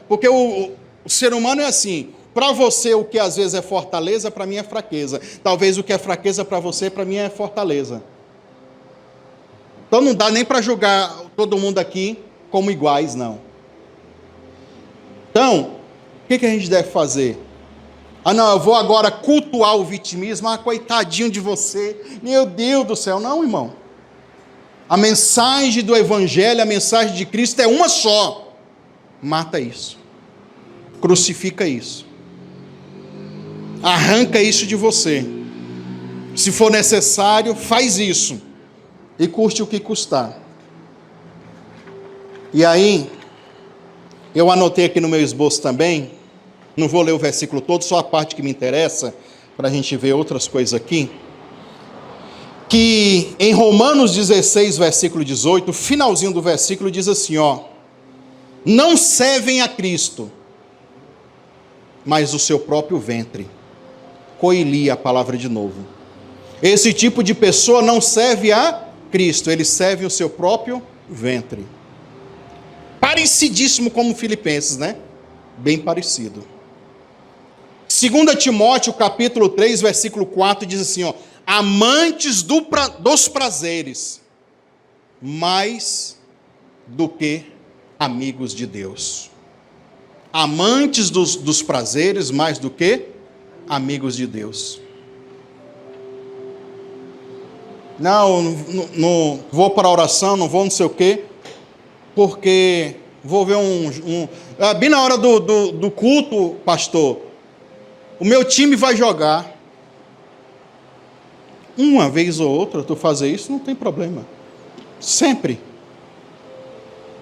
porque o ser humano é assim, para você o que às vezes é fortaleza, para mim é fraqueza. Talvez o que é fraqueza para você, para mim é fortaleza. Então não dá nem para julgar todo mundo aqui como iguais, não. Então, o que a gente deve fazer? Ah, não, eu vou agora cultuar o vitimismo. Ah, coitadinho de você. Meu Deus do céu. Não, irmão. A mensagem do Evangelho, a mensagem de Cristo é uma só. Mata isso. Crucifica isso. Arranca isso de você. Se for necessário, faz isso. E custe o que custar. E aí, eu anotei aqui no meu esboço também, não vou ler o versículo todo, só a parte que me interessa, para a gente ver outras coisas aqui, que em Romanos 16, versículo 18, o finalzinho do versículo diz assim, não servem a Cristo, mas o seu próprio ventre. Coelia a palavra de novo. Esse tipo de pessoa não serve a Cristo, ele serve o seu próprio ventre. Parecidíssimo como Filipenses, né? Bem parecido. 2 Timóteo, capítulo 3, versículo 4, diz assim, amantes dos prazeres, mais do que amigos de Deus. Amantes dos prazeres, mais do que amigos de Deus. Não vou para a oração, não vou não sei o quê, porque vou ver bem na hora do culto, pastor, o meu time vai jogar. Uma vez ou outra tu fazer isso, não tem problema. Sempre.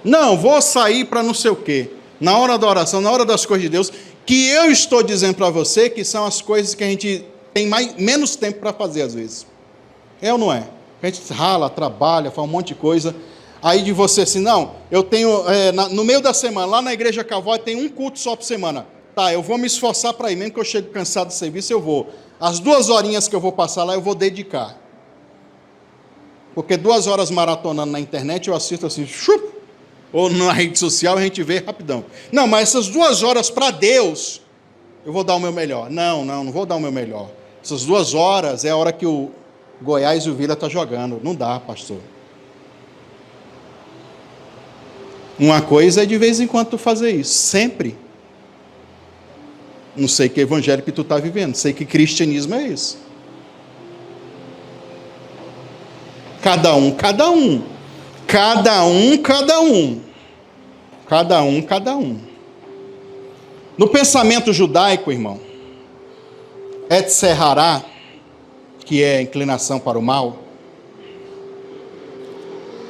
Não, vou sair para não sei o quê. Na hora da oração, na hora das coisas de Deus, que eu estou dizendo para você que são as coisas que a gente tem menos tempo para fazer às vezes. É ou não é? A gente rala, trabalha, faz um monte de coisa. Aí de você assim, não, eu tenho, no meio da semana, lá na igreja Calvário, tem um culto só por semana. Tá, eu vou me esforçar para ir, mesmo que eu chegue cansado do serviço, eu vou. As 2 horinhas que eu vou passar lá, eu vou dedicar. Porque 2 horas maratonando na internet, eu assisto assim, ou na rede social, a gente vê rapidão. Não, mas essas 2 horas para Deus, eu vou dar o meu melhor. Não vou dar o meu melhor. Essas 2 horas é a hora que o Goiás e o Vila estão jogando. Não dá, pastor. Uma coisa é de vez em quando tu fazer isso, sempre. Não sei que evangelho que tu está vivendo, sei que cristianismo é isso. Cada um. No pensamento judaico, irmão, Etserhará, que é inclinação para o mal,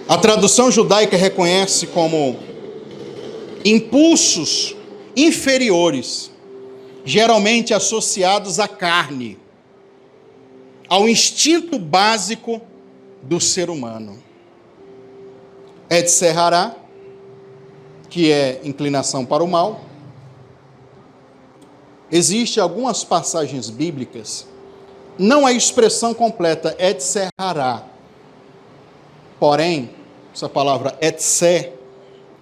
a tradução judaica reconhece como impulsos inferiores, geralmente associados à carne, ao instinto básico do ser humano. Etserhará, que é inclinação para o mal. Existem algumas passagens bíblicas, não a expressão completa, Etserhará. Porém, essa palavra etser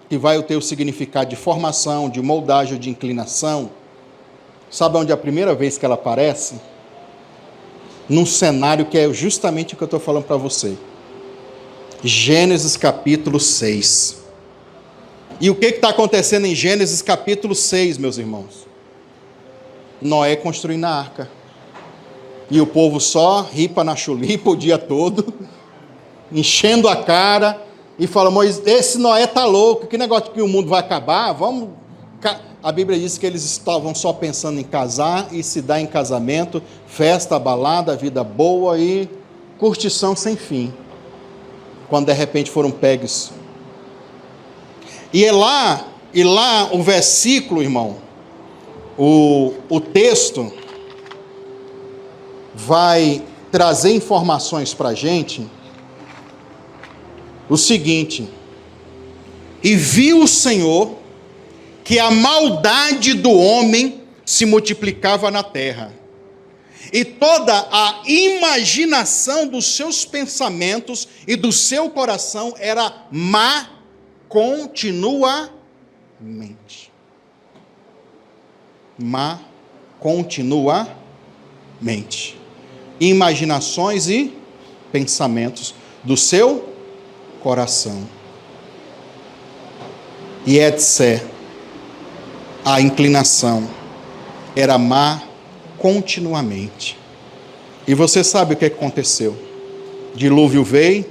que vai ter o significado de formação, de moldagem, de inclinação, sabe onde é a primeira vez que ela aparece? Num cenário que é justamente o que eu estou falando para você. Gênesis capítulo 6. E o que está acontecendo em Gênesis capítulo 6, meus irmãos? Noé construindo a arca. E o povo só ripa na chulipa o dia todo, enchendo a cara, e fala, Moisés, esse Noé está louco, que negócio que o mundo vai acabar, vamos... A Bíblia diz que eles estavam só pensando em casar e se dar em casamento, festa, balada, vida boa e curtição sem fim. Quando de repente foram pegos. E lá o versículo, irmão, o texto vai trazer informações para a gente. O seguinte: e viu o Senhor que a maldade do homem se multiplicava na terra, e toda a imaginação dos seus pensamentos e do seu coração era má continuamente. Má continuamente. Imaginações e pensamentos do seu coração. E etc. A inclinação era má continuamente. E você sabe o que aconteceu? Dilúvio veio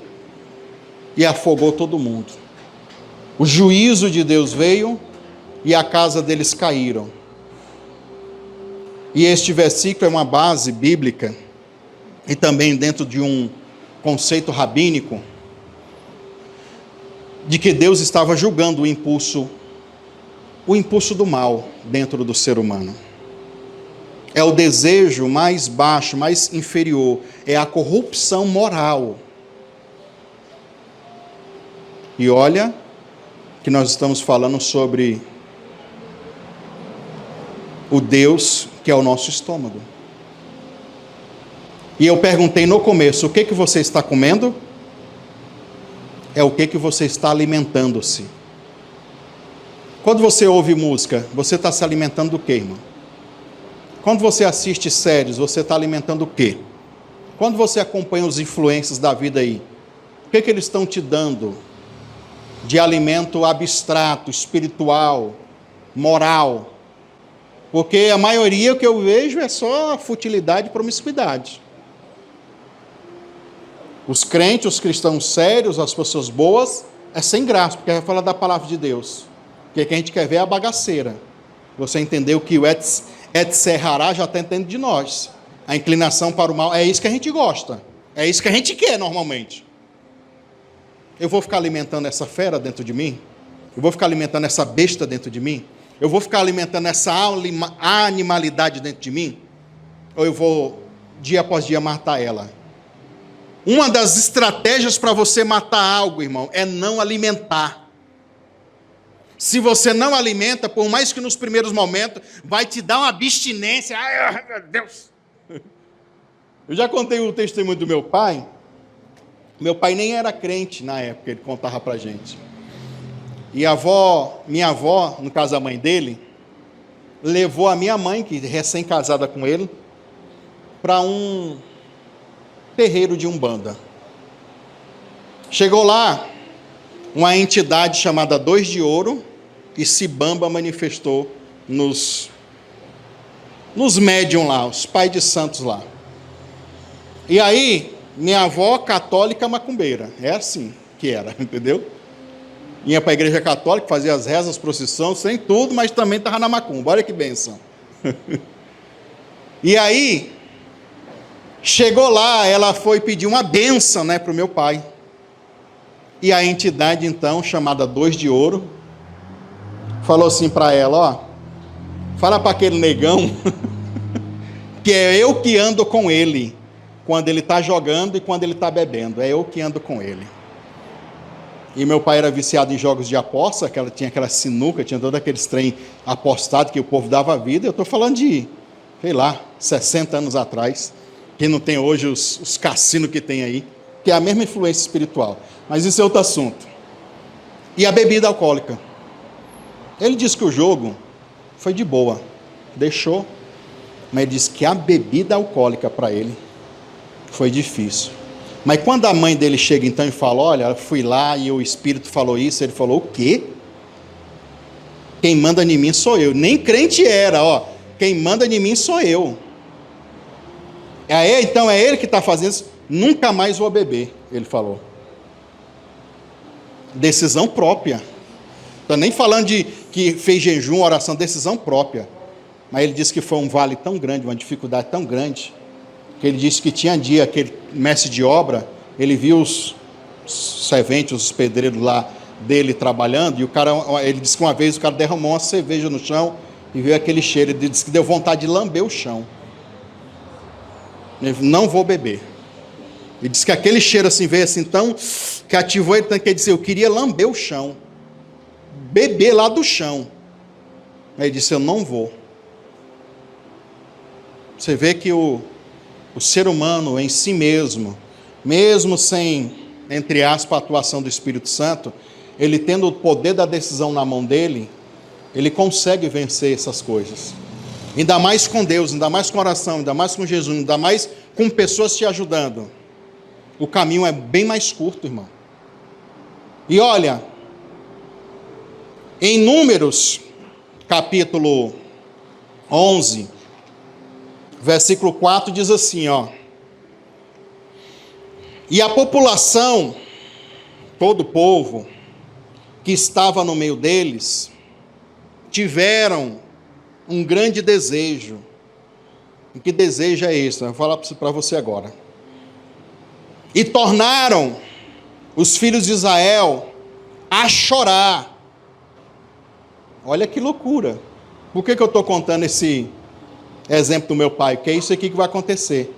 e afogou todo mundo. O juízo de Deus veio e a casa deles caíram. E este versículo é uma base bíblica e também dentro de um conceito rabínico de que Deus estava julgando o impulso do mal dentro do ser humano. É o desejo mais baixo, mais inferior, é a corrupção moral. E olha que nós estamos falando sobre o Deus que é o nosso estômago. E eu perguntei no começo, o que você está comendo? É o que você está alimentando-se. Quando você ouve música, você está se alimentando do quê, irmão? Quando você assiste séries, você está alimentando o quê? Quando você acompanha os influencers da vida aí, o que eles estão te dando de alimento abstrato, espiritual, moral? Porque a maioria que eu vejo é só futilidade e promiscuidade. Os crentes, os cristãos sérios, as pessoas boas, é sem graça, porque vai falar da palavra de Deus. Porque o que a gente quer ver é a bagaceira. Você entendeu que o Etserrará já está entendendo de nós. A inclinação para o mal, é isso que a gente gosta. É isso que a gente quer normalmente. Eu vou ficar alimentando essa fera dentro de mim? Eu vou ficar alimentando essa besta dentro de mim? Eu vou ficar alimentando essa animalidade dentro de mim? Ou eu vou, dia após dia, matar ela? Uma das estratégias para você matar algo, irmão, é não alimentar. Se você não alimenta, por mais que nos primeiros momentos, vai te dar uma abstinência. Ai, meu Deus! Eu já contei o testemunho do meu pai. Meu pai nem era crente na época, ele contava para a gente. E minha avó, no caso a mãe dele, levou a minha mãe, que recém-casada com ele, para um terreiro de Umbanda. Chegou lá, uma entidade chamada Dois de Ouro e Cibamba manifestou nos médium lá, os pais de santos lá. E aí, minha avó católica macumbeira, é assim que era, entendeu? Ia para a igreja católica, fazia as rezas, procissão, sem tudo, mas também estava na macumba, olha que bênção. E aí, chegou lá, ela foi pedir uma bênção, né, para o meu pai. E a entidade, então, chamada Dois de Ouro, falou assim para ela, ó, fala para aquele negão, que é eu que ando com ele, quando ele está jogando e quando ele está bebendo, é eu que ando com ele. E meu pai era viciado em jogos de aposta, tinha aquela sinuca, tinha todos aqueles trem apostado que o povo dava vida, eu estou falando de, sei lá, 60 anos atrás, que não tem hoje os cassinos que tem aí, que é a mesma influência espiritual. Mas isso é outro assunto. E a bebida alcoólica. Ele disse que o jogo foi de boa, deixou, mas ele disse que a bebida alcoólica para ele foi difícil. Mas quando a mãe dele chega então e fala, olha, eu fui lá e o Espírito falou isso, ele falou, o quê? Quem manda em mim sou eu. Nem crente era, ó. Quem manda em mim sou eu. Então é ele que está fazendo isso. Nunca mais vou beber, ele falou. Decisão própria. Estou nem falando de que fez jejum, oração, decisão própria. Mas ele disse que foi um vale tão grande, uma dificuldade tão grande, que ele disse que tinha dia, aquele mestre de obra, ele viu os serventes, os pedreiros lá dele trabalhando, e o cara, ele disse que uma vez o cara derramou uma cerveja no chão e viu aquele cheiro, ele disse que deu vontade de lamber o chão. Ele não vou beber. Ele disse que aquele cheiro assim veio assim tão, que ativou ele, que ele disse, eu queria lamber o chão, beber lá do chão. Aí ele disse, eu não vou. Você vê que o ser humano em si mesmo, mesmo sem, entre aspas, a atuação do Espírito Santo, ele tendo o poder da decisão na mão dele, ele consegue vencer essas coisas. Ainda mais com Deus, ainda mais com oração, ainda mais com Jesus, ainda mais com pessoas te ajudando. O caminho é bem mais curto, irmão. E olha, em Números, capítulo 11, versículo 4 diz assim, ó. E a população, todo o povo que estava no meio deles, tiveram um grande desejo. E que desejo é esse? Eu vou falar para você agora. E tornaram os filhos de Israel a chorar. Olha que loucura. Por que eu estou contando esse exemplo do meu pai? Porque é isso aqui que vai acontecer.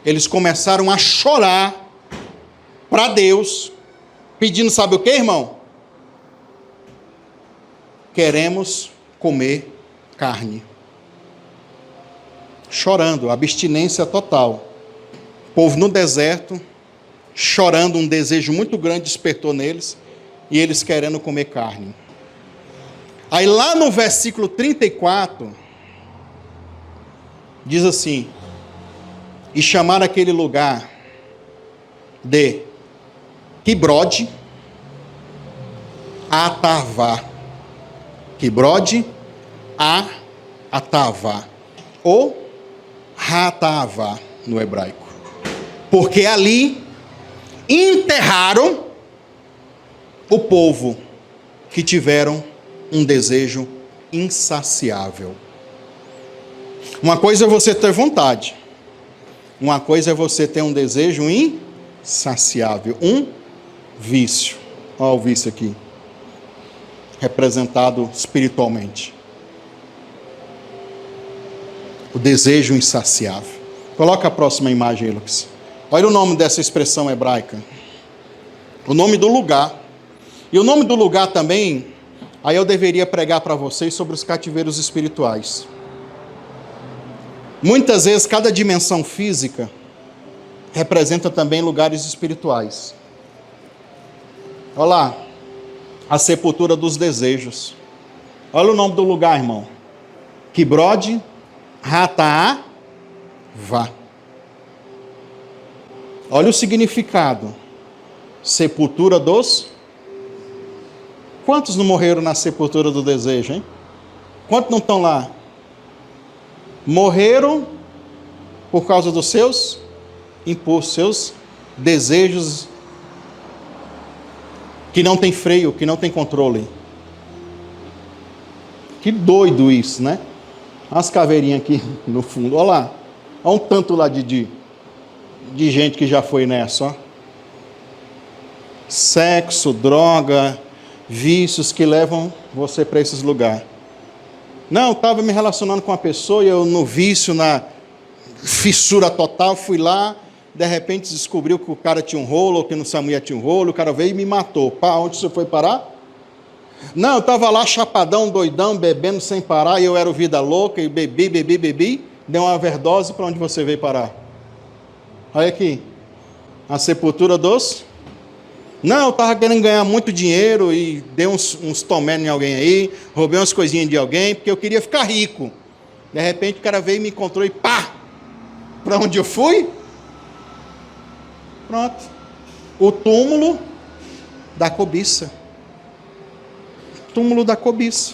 Eles começaram a chorar para Deus, pedindo, sabe o que, irmão? Queremos comer carne. Chorando, abstinência total. O povo no deserto, chorando, um desejo muito grande despertou neles, e eles querendo comer carne. Aí lá no versículo 34, diz assim, e chamaram aquele lugar de Quibrode Atavá. Quibrode Atavá. Ou Ratavá no hebraico. Porque ali enterraram o povo que tiveram um desejo insaciável. Uma coisa é você ter vontade. Uma coisa é você ter um desejo insaciável. Um vício. Olha o vício aqui. Representado espiritualmente. O desejo insaciável. Coloca a próxima imagem aí, Lucas. Olha o nome dessa expressão hebraica. O nome do lugar. E o nome do lugar também, aí eu deveria pregar para vocês sobre os cativeiros espirituais. Muitas vezes, cada dimensão física representa também lugares espirituais. Olha lá, a sepultura dos desejos. Olha o nome do lugar, irmão. Quibrode Ratavá. Olha o significado. Sepultura dos... Quantos não morreram na sepultura do desejo, hein? Quantos não estão lá? Morreram por causa dos seus impulsos, seus desejos que não tem freio, que não tem controle. Que doido isso, né? As caveirinhas aqui no fundo, olha lá. Olha um tanto lá de gente que já foi nessa, ó. Sexo, droga, vícios que levam você para esses lugares. Não, eu estava me relacionando com uma pessoa e eu no vício, na fissura total, fui lá, de repente descobriu que o cara tinha um rolo, ou que no Samuel tinha um rolo, o cara veio e me matou. Pá, onde você foi parar? Não, eu estava lá chapadão, doidão, bebendo sem parar, e eu era o vida louca, e bebi, deu uma overdose, para onde você veio parar? Olha aqui, a sepultura dos Não, eu estava querendo ganhar muito dinheiro e dei uns tomé em alguém aí, roubei umas coisinhas de alguém, porque eu queria ficar rico. De repente o cara veio e me encontrou e pá! Para onde eu fui? Pronto. O túmulo da cobiça. Túmulo da cobiça.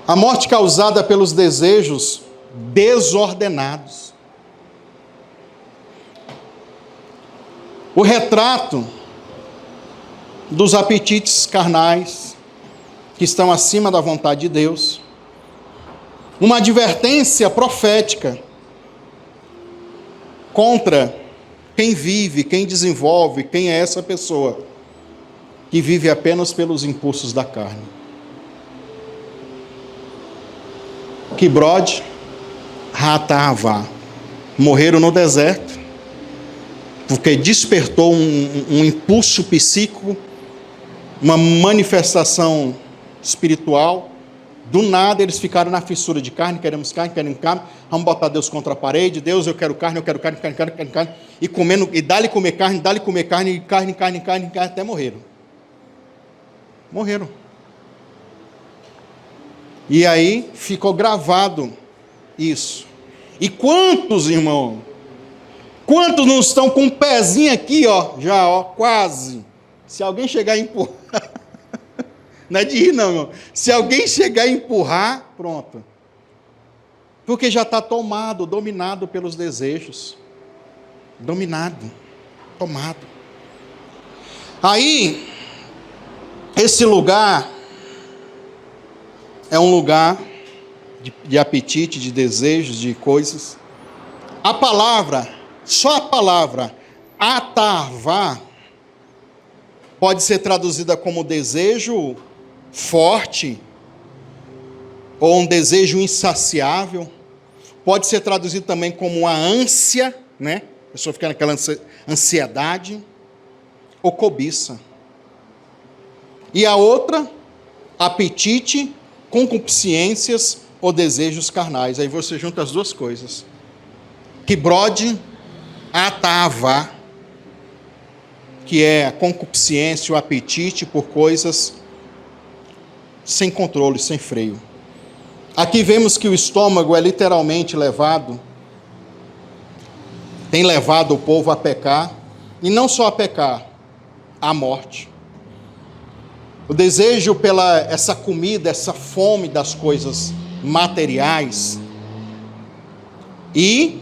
A morte causada pelos desejos desordenados. O retrato dos apetites carnais que estão acima da vontade de Deus. Uma advertência profética contra quem vive, quem desenvolve, quem é essa pessoa que vive apenas pelos impulsos da carne. Kibrod, Ratavá, morreram no deserto, porque despertou um impulso psíquico, uma manifestação espiritual. Do nada eles ficaram na fissura de carne, queremos carne, vamos botar Deus contra a parede, Deus, eu quero carne, e comendo, e dá-lhe comer carne, e carne, até morreram. Morreram. E aí ficou gravado isso. E quantos, irmão? Quantos não estão com um pezinho aqui, ó, já, ó, quase. Se alguém chegar a empurrar, não é de rir não, irmão. Se alguém chegar a empurrar, pronto. Porque já está tomado, dominado pelos desejos. Dominado, tomado. Aí, esse lugar é um lugar de apetite, de desejos, de coisas. A palavra, só a palavra atavá, pode ser traduzida como desejo forte, ou um desejo insaciável. Pode ser traduzido também como uma ânsia, né? A pessoa fica naquela ansiedade, ou cobiça. E a outra, apetite, concupiscências ou desejos carnais. Aí você junta as duas coisas. Kibrod, atavá, que é a concupiscência, o apetite por coisas sem controle, sem freio. Aqui vemos que o estômago é literalmente levado, tem levado o povo a pecar, e não só a pecar, à morte. O desejo pela essa comida, essa fome das coisas materiais, e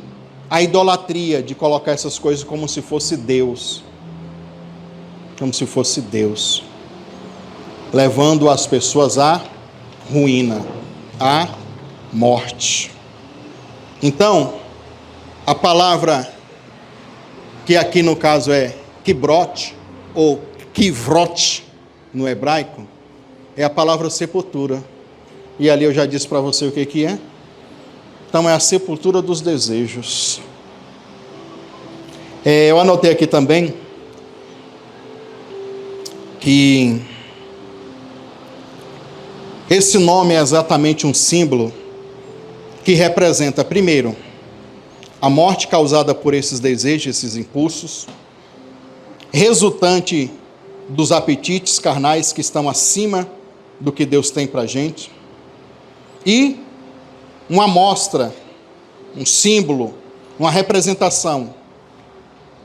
a idolatria de colocar essas coisas como se fosse Deus. Como se fosse Deus. Levando as pessoas à ruína, à morte. Então, a palavra que aqui no caso é kibrot, ou kivrot no hebraico, é a palavra sepultura. E ali eu já disse para você o que é. Então é a sepultura dos desejos. Eu anotei aqui também que esse nome é exatamente um símbolo que representa, primeiro, a morte causada por esses desejos, esses impulsos, resultante dos apetites carnais que estão acima do que Deus tem para a gente, e uma amostra, um símbolo, uma representação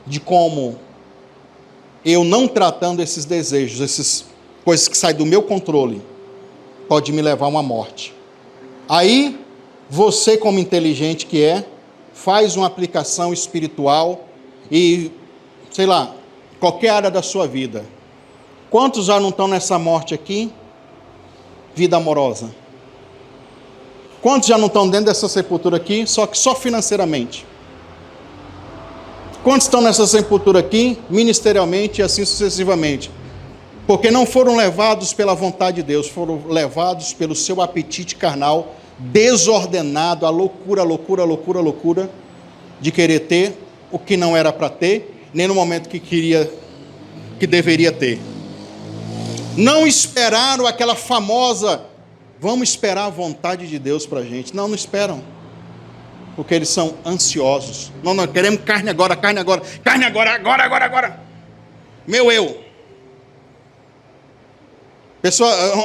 de como eu não tratando esses desejos, essas coisas que saem do meu controle, pode me levar a uma morte. Aí, você como inteligente que é, faz uma aplicação espiritual e, sei lá, qualquer área da sua vida. Quantos já não estão nessa morte aqui? Vida amorosa. Quantos já não estão dentro dessa sepultura aqui, só que só financeiramente? Quantos estão nessa sepultura aqui, ministerialmente e assim sucessivamente? Porque não foram levados pela vontade de Deus, foram levados pelo seu apetite carnal, desordenado, a loucura, de querer ter o que não era para ter, nem no momento que deveria ter. Não esperaram aquela famosa, vamos esperar a vontade de Deus para a gente. Não esperam. Porque eles são ansiosos. Não, queremos carne agora. Meu eu.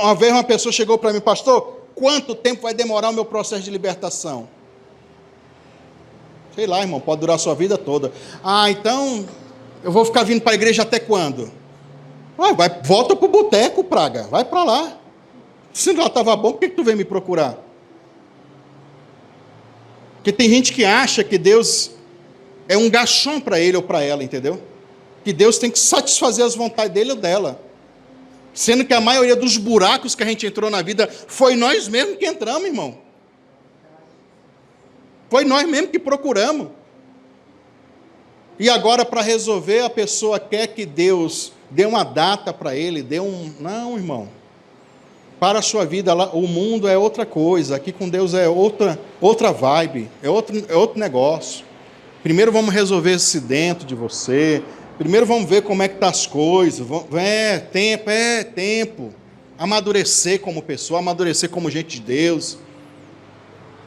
Uma vez uma pessoa chegou para mim, pastor, quanto tempo vai demorar o meu processo de libertação? Sei lá, irmão, pode durar a sua vida toda. Ah, então, eu vou ficar vindo para a igreja até quando? Volta para o boteco, praga, vai para lá. Se lá estava bom, por que tu veio me procurar? Porque tem gente que acha que Deus é um garçom para ele ou para ela, entendeu? Que Deus tem que satisfazer as vontades dele ou dela. Sendo que a maioria dos buracos que a gente entrou na vida, foi nós mesmos que entramos, irmão. Foi nós mesmos que procuramos. E agora, para resolver, a pessoa quer que Deus dê uma data para ele, Não, irmão. Para a sua vida, o mundo é outra coisa. Aqui com Deus é outra vibe, é outro negócio. Primeiro vamos resolver isso dentro de você. Primeiro vamos ver como é que estão as coisas. É tempo. Amadurecer como pessoa, amadurecer como gente de Deus.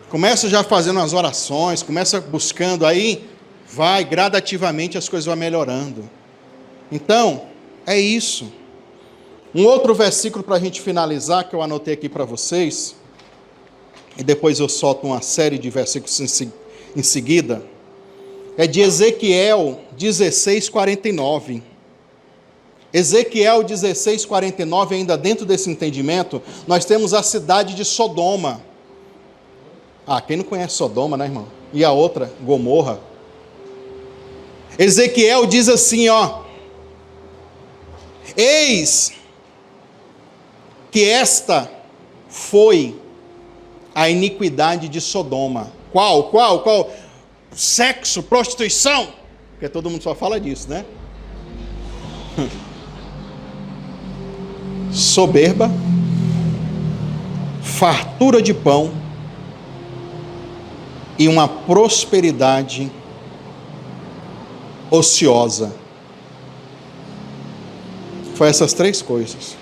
Começa já fazendo as orações, começa buscando, aí vai, gradativamente as coisas vão melhorando. Então, é isso. Um outro versículo para a gente finalizar, que eu anotei aqui para vocês, e depois eu solto uma série de versículos em seguida, é de Ezequiel 16:49. Ezequiel 16:49, ainda dentro desse entendimento, nós temos a cidade de Sodoma. Quem não conhece Sodoma, né, irmão? E a outra, Gomorra. Ezequiel diz assim, eis que esta foi a iniquidade de Sodoma. Qual? Sexo, prostituição. Porque todo mundo só fala disso, né? Soberba, fartura de pão e uma prosperidade ociosa. Foi essas três coisas.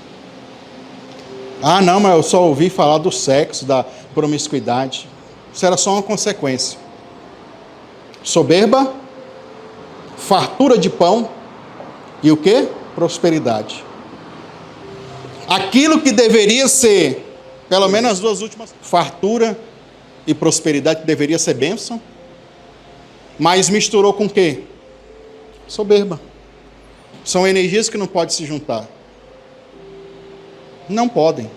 Não, mas eu só ouvi falar do sexo, da promiscuidade. Isso era só uma consequência. Soberba, fartura de pão e o quê? Prosperidade. Aquilo que deveria ser, pelo menos as duas últimas, fartura e prosperidade, que deveria ser bênção, mas misturou com o quê? Soberba. São energias que não podem se juntar. Não podem.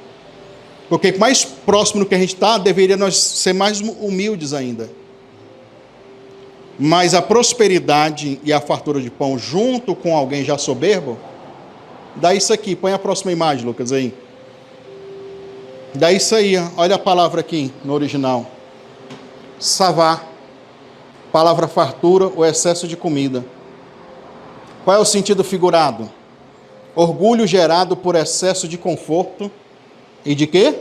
Porque mais próximo do que a gente está, deveria nós ser mais humildes ainda. Mas a prosperidade e a fartura de pão junto com alguém já soberbo, dá isso aqui. Põe a próxima imagem, Lucas, aí. Dá isso aí, olha a palavra aqui no original. Savá. Palavra fartura, o excesso de comida. Qual é o sentido figurado? Orgulho gerado por excesso de conforto e de quê?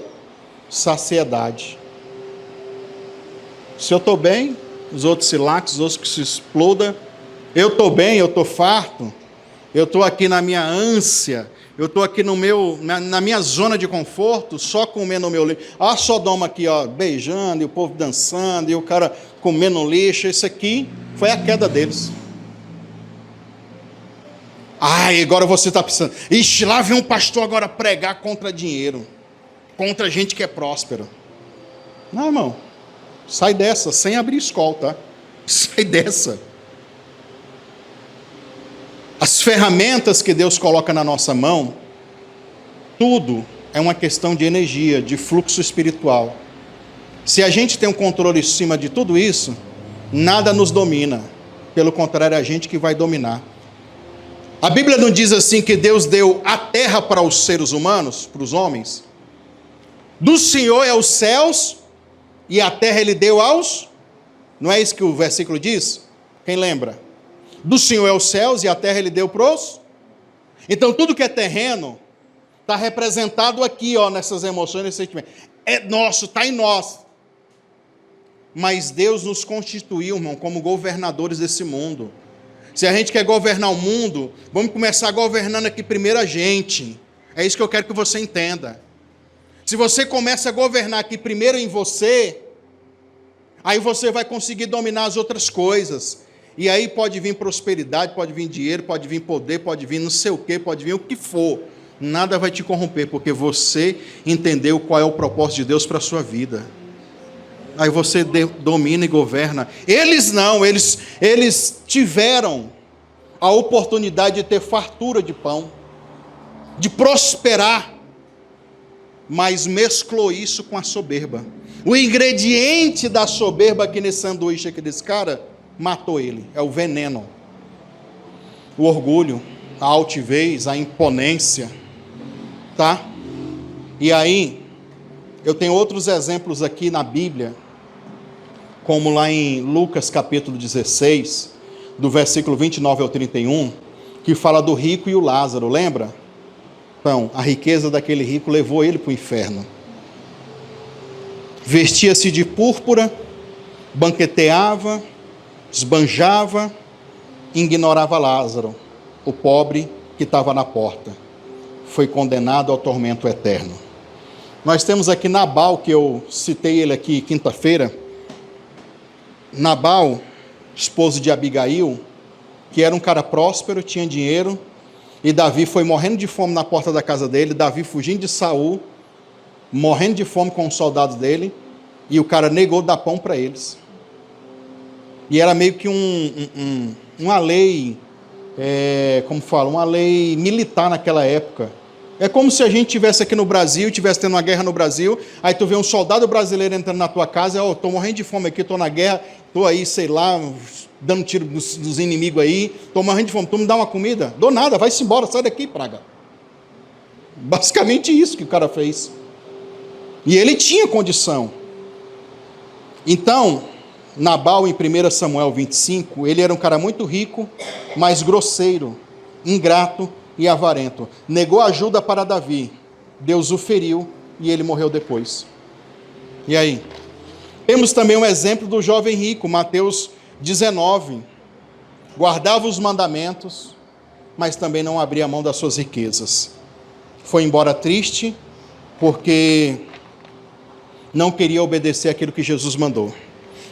Saciedade. Se eu estou bem, os outros se laxam, os outros que se explodam. Eu estou bem, eu estou farto. Eu estou aqui na minha ânsia. Eu estou aqui na minha zona de conforto, só comendo o meu lixo. A Sodoma aqui, beijando, e o povo dançando, e o cara comendo lixo. Isso aqui foi a queda deles. Agora você está pensando, ixi, lá vem um pastor agora pregar contra dinheiro, contra gente que é próspera. Não, irmão, sai dessa, sem abrir escola, tá? Sai dessa. As ferramentas que Deus coloca na nossa mão, tudo é uma questão de energia, de fluxo espiritual. Se a gente tem um controle em cima de tudo isso, nada nos domina. Pelo contrário, é a gente que vai dominar. A Bíblia não diz assim que Deus deu a terra para os seres humanos, para os homens? Do Senhor é os céus e a terra Ele deu aos... Não é isso que o versículo diz? Quem lembra? Do Senhor é os céus e a terra Ele deu para os... Então tudo que é terreno está representado aqui, nessas emoções, nesse sentimento. É nosso, está em nós. Mas Deus nos constituiu, irmão, como governadores desse mundo. Se a gente quer governar o mundo, vamos começar governando aqui primeiro a gente. É isso que eu quero que você entenda. Se você começa a governar aqui primeiro em você, aí você vai conseguir dominar as outras coisas. E aí pode vir prosperidade, pode vir dinheiro, pode vir poder, pode vir não sei o quê, pode vir o que for. Nada vai te corromper, porque você entendeu qual é o propósito de Deus para a sua vida. Aí você domina e governa. Eles não, eles tiveram a oportunidade de ter fartura de pão, de prosperar, mas mesclou isso com a soberba. O ingrediente da soberba aqui nesse sanduíche aqui desse cara, matou ele, é o veneno. O orgulho, a altivez, a imponência, tá? E aí, eu tenho outros exemplos aqui na Bíblia, como lá em Lucas capítulo 16, do versículo 29 ao 31, que fala do rico e o Lázaro, lembra? Então, a riqueza daquele rico levou ele para o inferno. Vestia-se de púrpura, banqueteava, esbanjava, ignorava Lázaro, o pobre que estava na porta. Foi condenado ao tormento eterno. Nós temos aqui Nabal, que eu citei ele aqui quinta-feira. Nabal, esposo de Abigail, que era um cara próspero, tinha dinheiro, e Davi foi morrendo de fome na porta da casa dele, Davi fugindo de Saul, morrendo de fome com os soldados dele, e o cara negou dar pão para eles. E era meio que uma lei, uma lei militar naquela época. É como se a gente estivesse aqui no Brasil, estivesse tendo uma guerra no Brasil, aí tu vê um soldado brasileiro entrando na tua casa, estou morrendo de fome aqui, estou na guerra, estou aí, sei lá, dando tiro dos inimigos aí, estou morrendo de fome, tu me dá uma comida? Dou nada, vai-se embora, sai daqui, praga. Basicamente isso que o cara fez. E ele tinha condição. Então, Nabal, em 1 Samuel 25, ele era um cara muito rico, mas grosseiro, ingrato e avarento. Negou ajuda para Davi. Deus o feriu e ele morreu depois. E aí? Temos também um exemplo do jovem rico, Mateus 19. Guardava os mandamentos, mas também não abria mão das suas riquezas. Foi embora triste, porque não queria obedecer aquilo que Jesus mandou.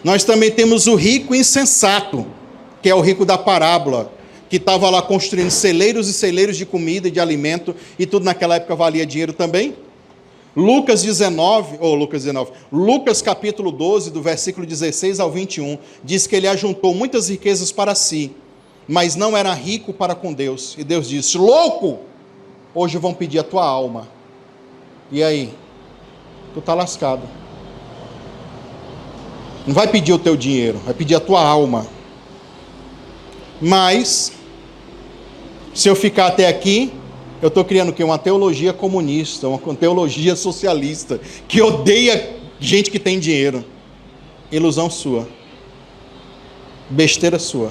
Nós também temos o rico insensato, que é o rico da parábola, que estava lá construindo celeiros e celeiros de comida e de alimento, e tudo naquela época valia dinheiro também. Lucas capítulo 12, do versículo 16 ao 21, diz que ele ajuntou muitas riquezas para si, mas não era rico para com Deus. E Deus disse: louco, hoje vão pedir a tua alma. E aí? Tu está lascado. Não vai pedir o teu dinheiro, vai pedir a tua alma. Mas, se eu ficar até aqui, eu estou criando o quê? Uma teologia comunista, uma teologia socialista, que odeia gente que tem dinheiro. Ilusão sua. Besteira sua.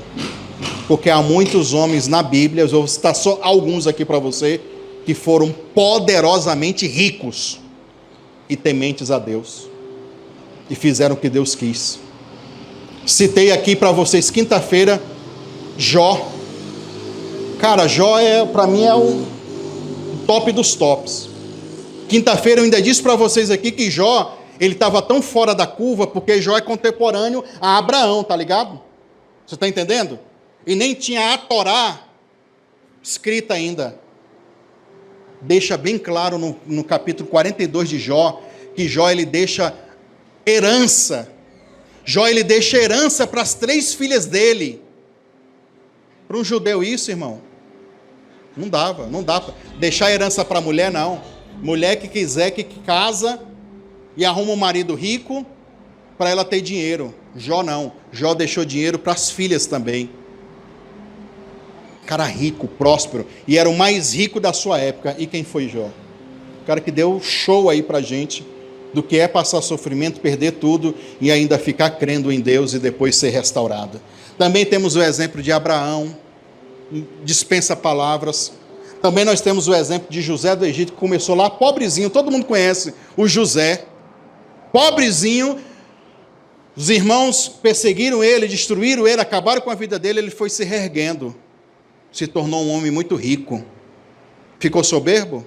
Porque há muitos homens na Bíblia, eu vou citar só alguns aqui para você, que foram poderosamente ricos e tementes a Deus. E fizeram o que Deus quis. Citei aqui para vocês quinta-feira Jó. Cara, Jó para mim é o top dos tops. Quinta-feira eu ainda disse para vocês aqui que Jó, ele estava tão fora da curva porque Jó é contemporâneo a Abraão, tá ligado? Você está entendendo? E nem tinha a Torá escrita ainda. Deixa bem claro no capítulo 42 de Jó, que Jó ele deixa herança. Jó ele deixa herança para as 3 filhas dele. Para um judeu isso, irmão, não dá para deixar herança para mulher, não. Mulher que quiser, que casa e arruma um marido rico para ela ter dinheiro. Jó não, Jó deixou dinheiro para as filhas também. Cara rico, próspero, e era o mais rico da sua época. E quem foi Jó? O cara que deu show aí para a gente do que é passar sofrimento, perder tudo e ainda ficar crendo em Deus e depois ser restaurado. Também temos o exemplo de Abraão, dispensa palavras. Também nós temos o exemplo de José do Egito, que começou lá pobrezinho, todo mundo conhece o José, pobrezinho, os irmãos perseguiram ele, destruíram ele, acabaram com a vida dele, ele foi se reerguendo, se tornou um homem muito rico. Ficou soberbo?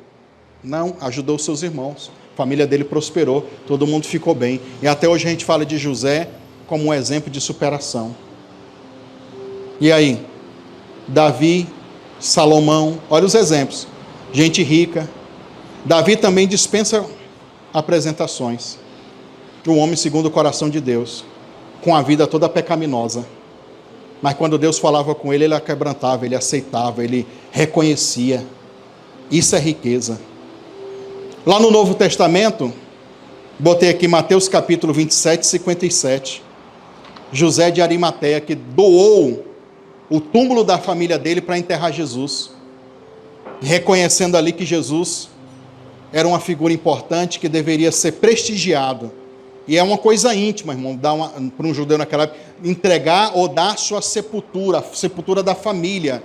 Não, ajudou os seus irmãos, a família dele prosperou, todo mundo ficou bem, e até hoje a gente fala de José como um exemplo de superação. E aí? Davi, Salomão, olha os exemplos. Gente rica. Davi também dispensa apresentações. Um homem segundo o coração de Deus, com a vida toda pecaminosa. Mas quando Deus falava com ele, ele quebrantava, ele aceitava, ele reconhecia. Isso é riqueza. Lá no Novo Testamento, botei aqui Mateus capítulo 27, 57. José de Arimateia, que doou o túmulo da família dele para enterrar Jesus. Reconhecendo ali que Jesus era uma figura importante que deveria ser prestigiado. E é uma coisa íntima, irmão, para um judeu naquela época, entregar ou dar sua sepultura, a sepultura da família,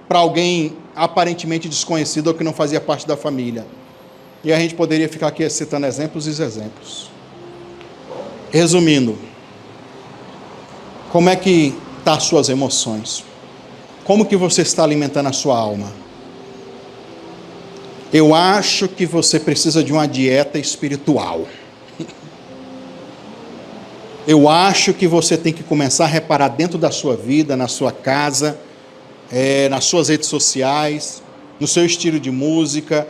para alguém aparentemente desconhecido ou que não fazia parte da família. E a gente poderia ficar aqui citando exemplos e exemplos. Resumindo, como é que estão as suas emoções? Como que você está alimentando a sua alma? Eu acho que você precisa de uma dieta espiritual. Eu acho que você tem que começar a reparar dentro da sua vida, na sua casa, nas suas redes sociais, no seu estilo de música,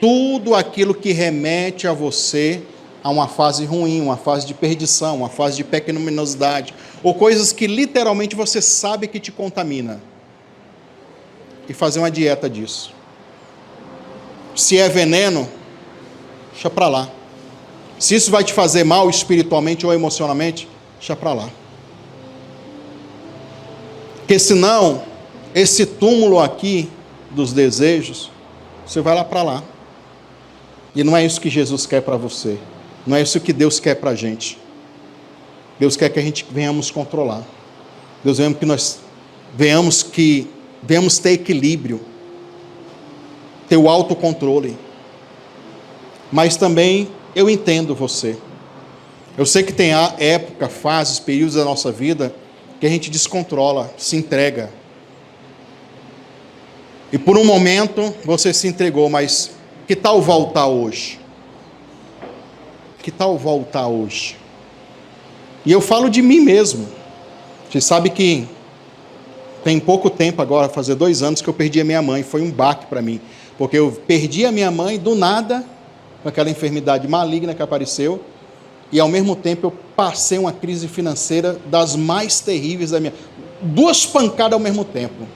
tudo aquilo que remete a você a uma fase ruim, uma fase de perdição, uma fase de pecaminosidade, ou coisas que literalmente você sabe que te contamina. E fazer uma dieta disso. Se é veneno, deixa para lá. Se isso vai te fazer mal espiritualmente ou emocionalmente, deixa para lá. Porque senão, esse túmulo aqui dos desejos, você vai lá para lá. E não é isso que Jesus quer para você. Não é isso que Deus quer para a gente. Deus quer que a gente venhamos controlar. Deus quer que nós venhamos ter equilíbrio, ter o autocontrole. Mas também eu entendo você. Eu sei que tem época, fases, períodos da nossa vida que a gente descontrola, se entrega. E por um momento você se entregou, mas que tal voltar hoje? Que tal voltar hoje? E eu falo de mim mesmo. Você sabe que tem pouco tempo agora, fazer 2 anos que eu perdi a minha mãe. Foi um baque para mim. Porque eu perdi a minha mãe do nada, com aquela enfermidade maligna que apareceu, e ao mesmo tempo eu passei uma crise financeira das mais terríveis da minha... 2 pancadas ao mesmo tempo.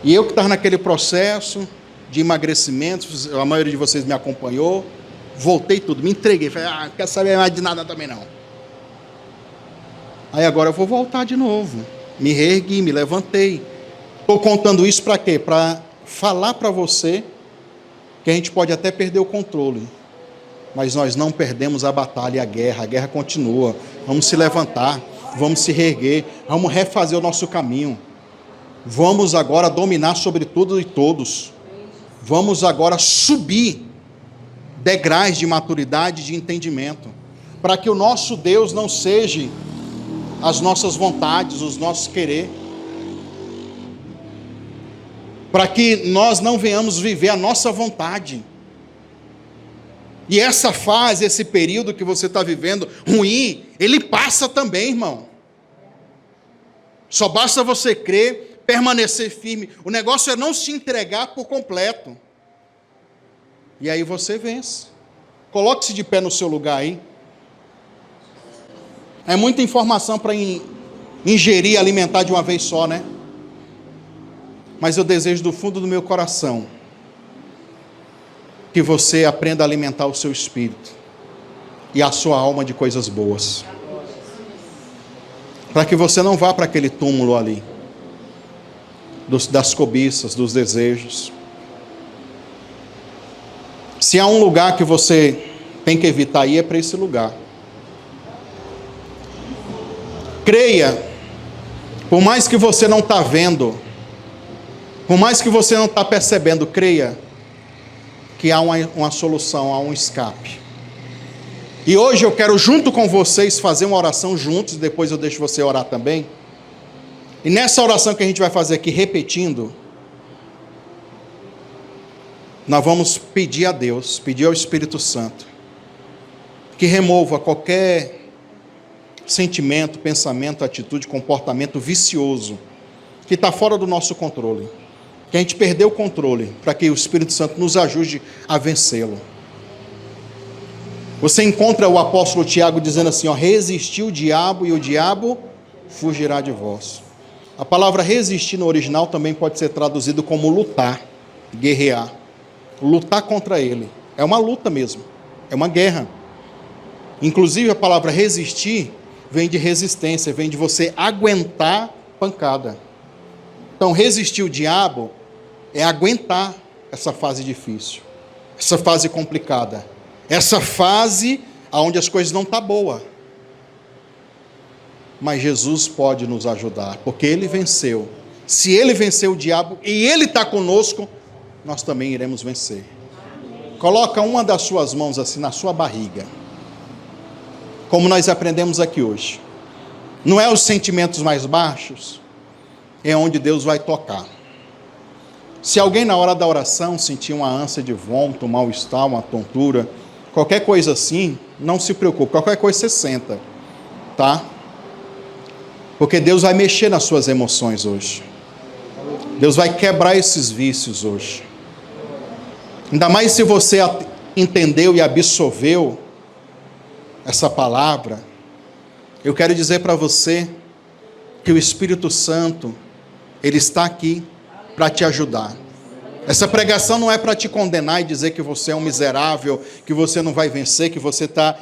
E eu que estava naquele processo de emagrecimento, a maioria de vocês me acompanhou, voltei tudo, me entreguei, falei, não quero saber mais de nada também não. Aí agora eu vou voltar de novo, me reergui, me levantei. Estou contando isso para quê? Para falar para você que a gente pode até perder o controle, mas nós não perdemos a batalha e a guerra continua. Vamos se levantar, vamos se reerguer, vamos refazer o nosso caminho. Vamos agora dominar sobre tudo e todos. Vamos agora subir degraus de maturidade e de entendimento, para que o nosso Deus não seja as nossas vontades, os nossos querer, para que nós não venhamos viver a nossa vontade. E essa fase, esse período que você está vivendo ruim, ele passa também, irmão. Só basta você crer, permanecer firme. O negócio é não se entregar por completo. E aí você vence. Coloque-se de pé no seu lugar aí. É muita informação para ingerir, alimentar de uma vez só, né? Mas eu desejo do fundo do meu coração que você aprenda a alimentar o seu espírito e a sua alma de coisas boas. Para que você não vá para aquele túmulo ali, das cobiças, dos desejos. Se há um lugar que você tem que evitar ir, é para esse lugar. Creia, por mais que você não está vendo, por mais que você não está percebendo, creia que há uma solução, há um escape. E hoje eu quero junto com vocês fazer uma oração juntos, depois eu deixo você orar também. E nessa oração que a gente vai fazer aqui, repetindo, nós vamos pedir a Deus, pedir ao Espírito Santo, que remova qualquer sentimento, pensamento, atitude, comportamento vicioso que está fora do nosso controle, que a gente perdeu o controle, para que o Espírito Santo nos ajude a vencê-lo. Você encontra o apóstolo Tiago dizendo assim, ó, resistir o diabo e o diabo fugirá de vós. A palavra resistir no original também pode ser traduzido como lutar, guerrear, lutar contra ele. É uma luta mesmo, é uma guerra. Inclusive a palavra resistir vem de resistência, vem de você aguentar pancada. Então resistir o diabo é aguentar essa fase difícil, essa fase complicada, essa fase onde as coisas não estão boas. Mas Jesus pode nos ajudar, porque Ele venceu. Se Ele venceu o diabo e Ele está conosco, nós também iremos vencer. Coloca uma das suas mãos assim na sua barriga, como nós aprendemos aqui hoje. Não é os sentimentos mais baixos, é onde Deus vai tocar. Se alguém na hora da oração sentir uma ânsia de vômito, um mal-estar, uma tontura, qualquer coisa assim, não se preocupe, qualquer coisa você senta, tá? Porque Deus vai mexer nas suas emoções hoje. Deus vai quebrar esses vícios hoje. Ainda mais se você entendeu e absorveu essa palavra, eu quero dizer para você que o Espírito Santo, Ele está aqui para te ajudar. Essa pregação não é para te condenar e dizer que você é um miserável, que você não vai vencer, que você está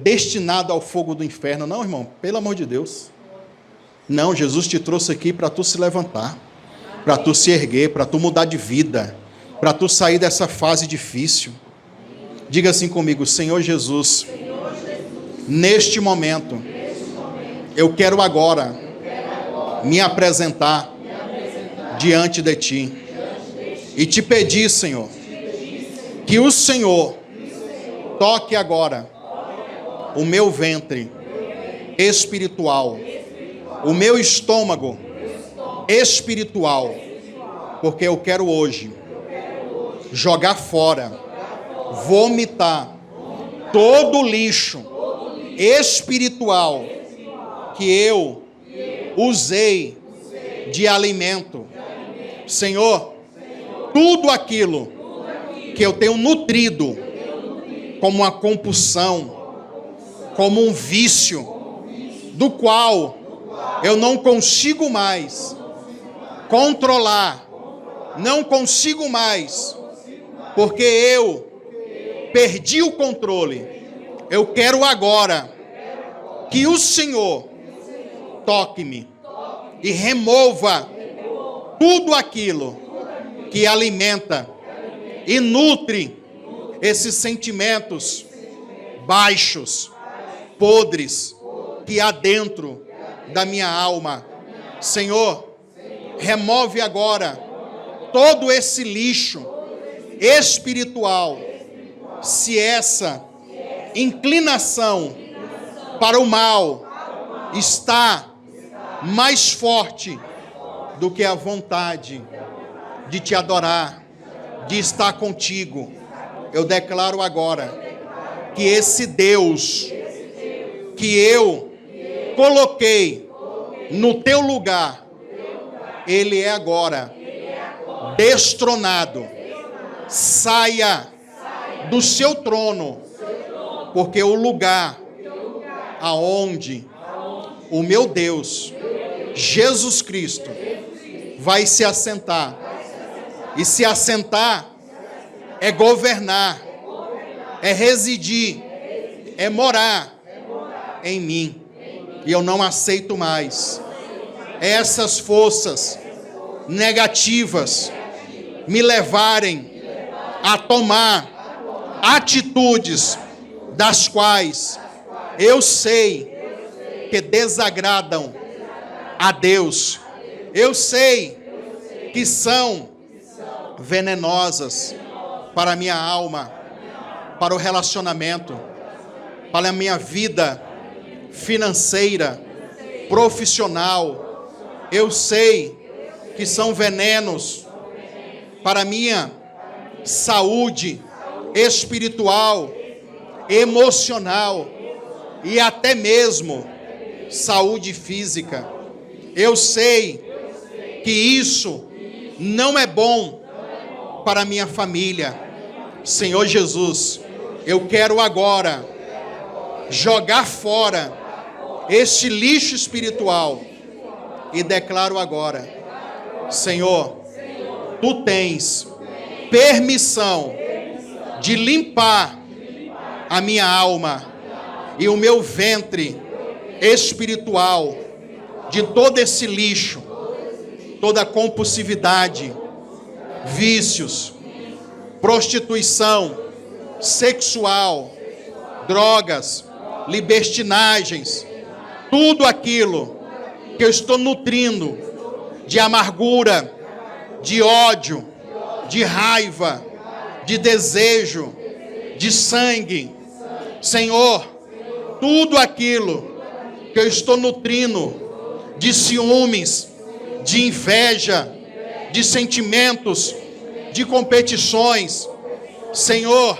destinado ao fogo do inferno. Não, irmão, pelo amor de Deus. Não, Jesus te trouxe aqui para tu se levantar, para tu se erguer, para tu mudar de vida, para tu sair dessa fase difícil. Diga assim comigo, Senhor Jesus, neste momento, eu quero agora me apresentar diante de Ti e te pedir, Senhor, que o Senhor toque agora o meu ventre espiritual, o meu estômago espiritual, porque eu quero hoje jogar fora, vomitar todo o lixo espiritual que eu usei de alimento. Senhor, tudo aquilo que eu tenho nutrido como uma compulsão, como um vício, do qual eu não consigo mais controlar, não consigo mais, porque eu perdi o controle. Eu quero agora que o Senhor toque-me e remova tudo aquilo que alimenta e nutre esses sentimentos baixos, podres, que há dentro da minha alma. Senhor, remove agora todo esse lixo espiritual, se essa inclinação para o mal está mais forte do que a vontade de te adorar, de estar contigo. Eu declaro agora que esse Deus que eu coloquei no teu lugar, Ele é agora destronado. Saia do seu trono, porque o lugar aonde o meu Deus, Jesus Cristo, vai se assentar, e se assentar é governar, é residir, é morar em mim. E eu não aceito mais essas forças negativas me levarem a tomar atitudes das quais eu sei que desagradam a Deus. Eu sei que são venenosas para a minha alma, para o relacionamento, para a minha vida financeira, profissional. Eu sei que são venenos para a minha saúde espiritual, emocional e até mesmo saúde física. Eu sei que isso não é bom para a minha família. Senhor Jesus, eu quero agora jogar fora este lixo espiritual e declaro agora, Senhor, tu tens permissão de limpar a minha alma e o meu ventre espiritual de todo esse lixo, toda compulsividade, vícios, prostituição sexual, drogas, libertinagens, tudo aquilo que eu estou nutrindo de amargura, de ódio, de raiva, de desejo, de sangue. Senhor, tudo aquilo que eu estou nutrindo de ciúmes, de inveja, de sentimentos, de competições. Senhor,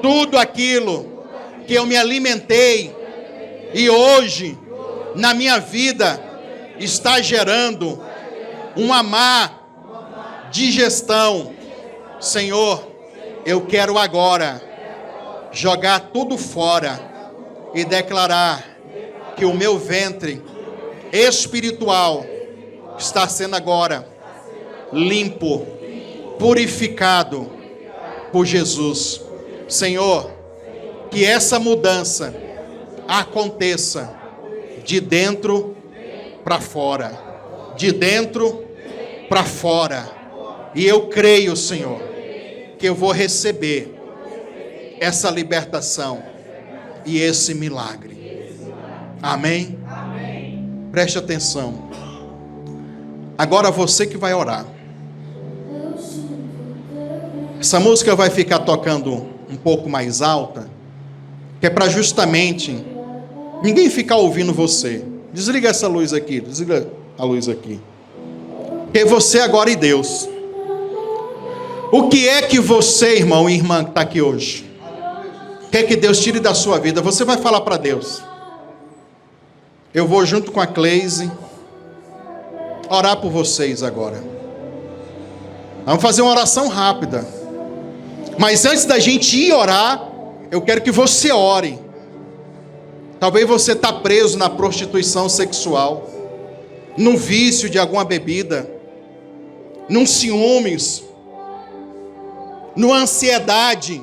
tudo aquilo que eu me alimentei e hoje na minha vida está gerando uma má digestão. Senhor, eu quero agora jogar tudo fora e declarar que o meu ventre espiritual está sendo agora limpo, purificado por Jesus. Senhor, que essa mudança aconteça de dentro para fora, de dentro para fora. E eu creio, Senhor, que eu vou receber essa libertação e esse milagre. Amém? Preste atenção. Agora você que vai orar. Essa música vai ficar tocando um pouco mais alta, que é para justamente ninguém ficar ouvindo você. Desliga essa luz aqui, desliga a luz aqui. Que é você agora e Deus. O que é que você, irmão e irmã que está aqui hoje, quer que Deus tire da sua vida? Você vai falar para Deus. Eu vou junto com a Cleise orar por vocês agora. Vamos fazer uma oração rápida. Mas antes da gente ir orar, eu quero que você ore. Talvez você está preso na prostituição sexual, num vício de alguma bebida, num ciúmes, numa ansiedade.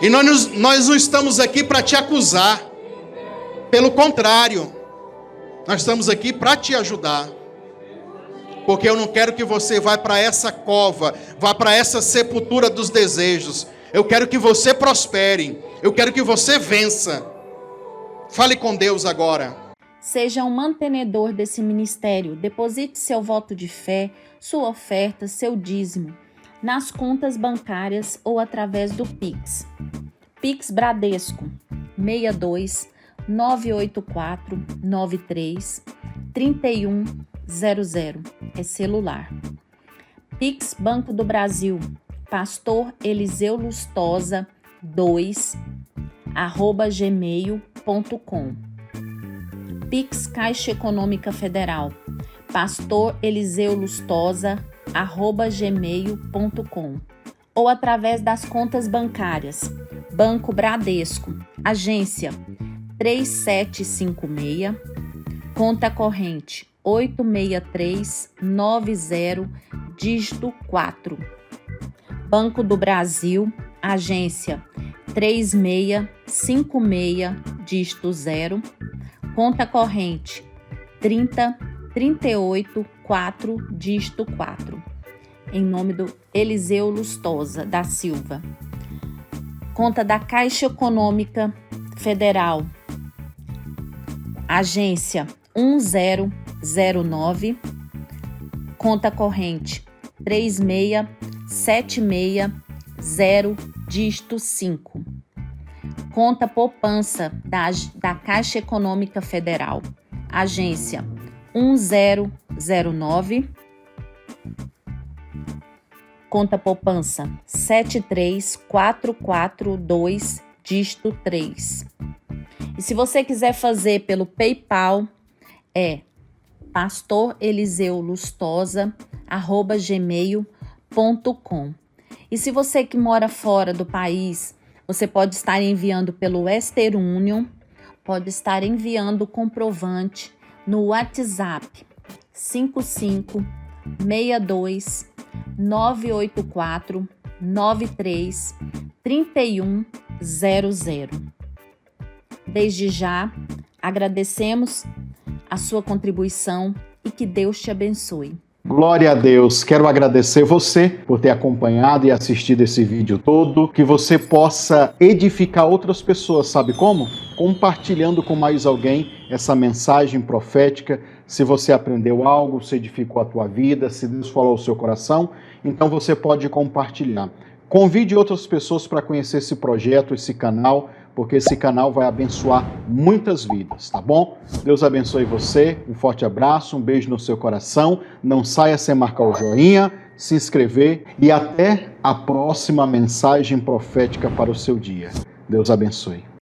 E nós não estamos aqui para te acusar. Pelo contrário, nós estamos aqui para te ajudar. Porque eu não quero que você vá para essa cova, vá para essa sepultura dos desejos. Eu quero que você prospere. Eu quero que você vença. Fale com Deus agora. Seja um mantenedor desse ministério. Deposite seu voto de fé, sua oferta, seu dízimo, nas contas bancárias ou através do Pix. Pix Bradesco, 62 984 93 3100, é celular. Pix Banco do Brasil, Pastor Eliseu Lustosa 2 @gmail.com. Pix Caixa Econômica Federal, Pastor Eliseu Lustosa @gmail.com, ou através das contas bancárias: Banco Bradesco, agência 3756, conta corrente 86390, dígito 4. Banco do Brasil, agência 3656, dígito 0, conta corrente 30384, dígito 4. Em nome do Eliseu Lustosa da Silva. Conta da Caixa Econômica Federal, agência 1009, conta corrente 36760, dígito 5. Conta poupança da Caixa Econômica Federal, agência 1009, conta poupança 73442, dígito 3. E se você quiser fazer pelo PayPal, é pastoreliseulustosa@gmail.com. E se você que mora fora do país, você pode estar enviando pelo Western Union, pode estar enviando o comprovante no WhatsApp 55 62 984 93 3100. Desde já, agradecemos a sua contribuição e que Deus te abençoe. Glória a Deus. Quero agradecer você por ter acompanhado e assistido esse vídeo todo, que você possa edificar outras pessoas, sabe como? Compartilhando com mais alguém essa mensagem profética. Se você aprendeu algo, se edificou a tua vida, se Deus falou ao seu coração, então você pode compartilhar. Convide outras pessoas para conhecer esse projeto, esse canal, porque esse canal vai abençoar muitas vidas, tá bom? Deus abençoe você, um forte abraço, um beijo no seu coração, não saia sem marcar o joinha, se inscrever e até a próxima mensagem profética para o seu dia. Deus abençoe.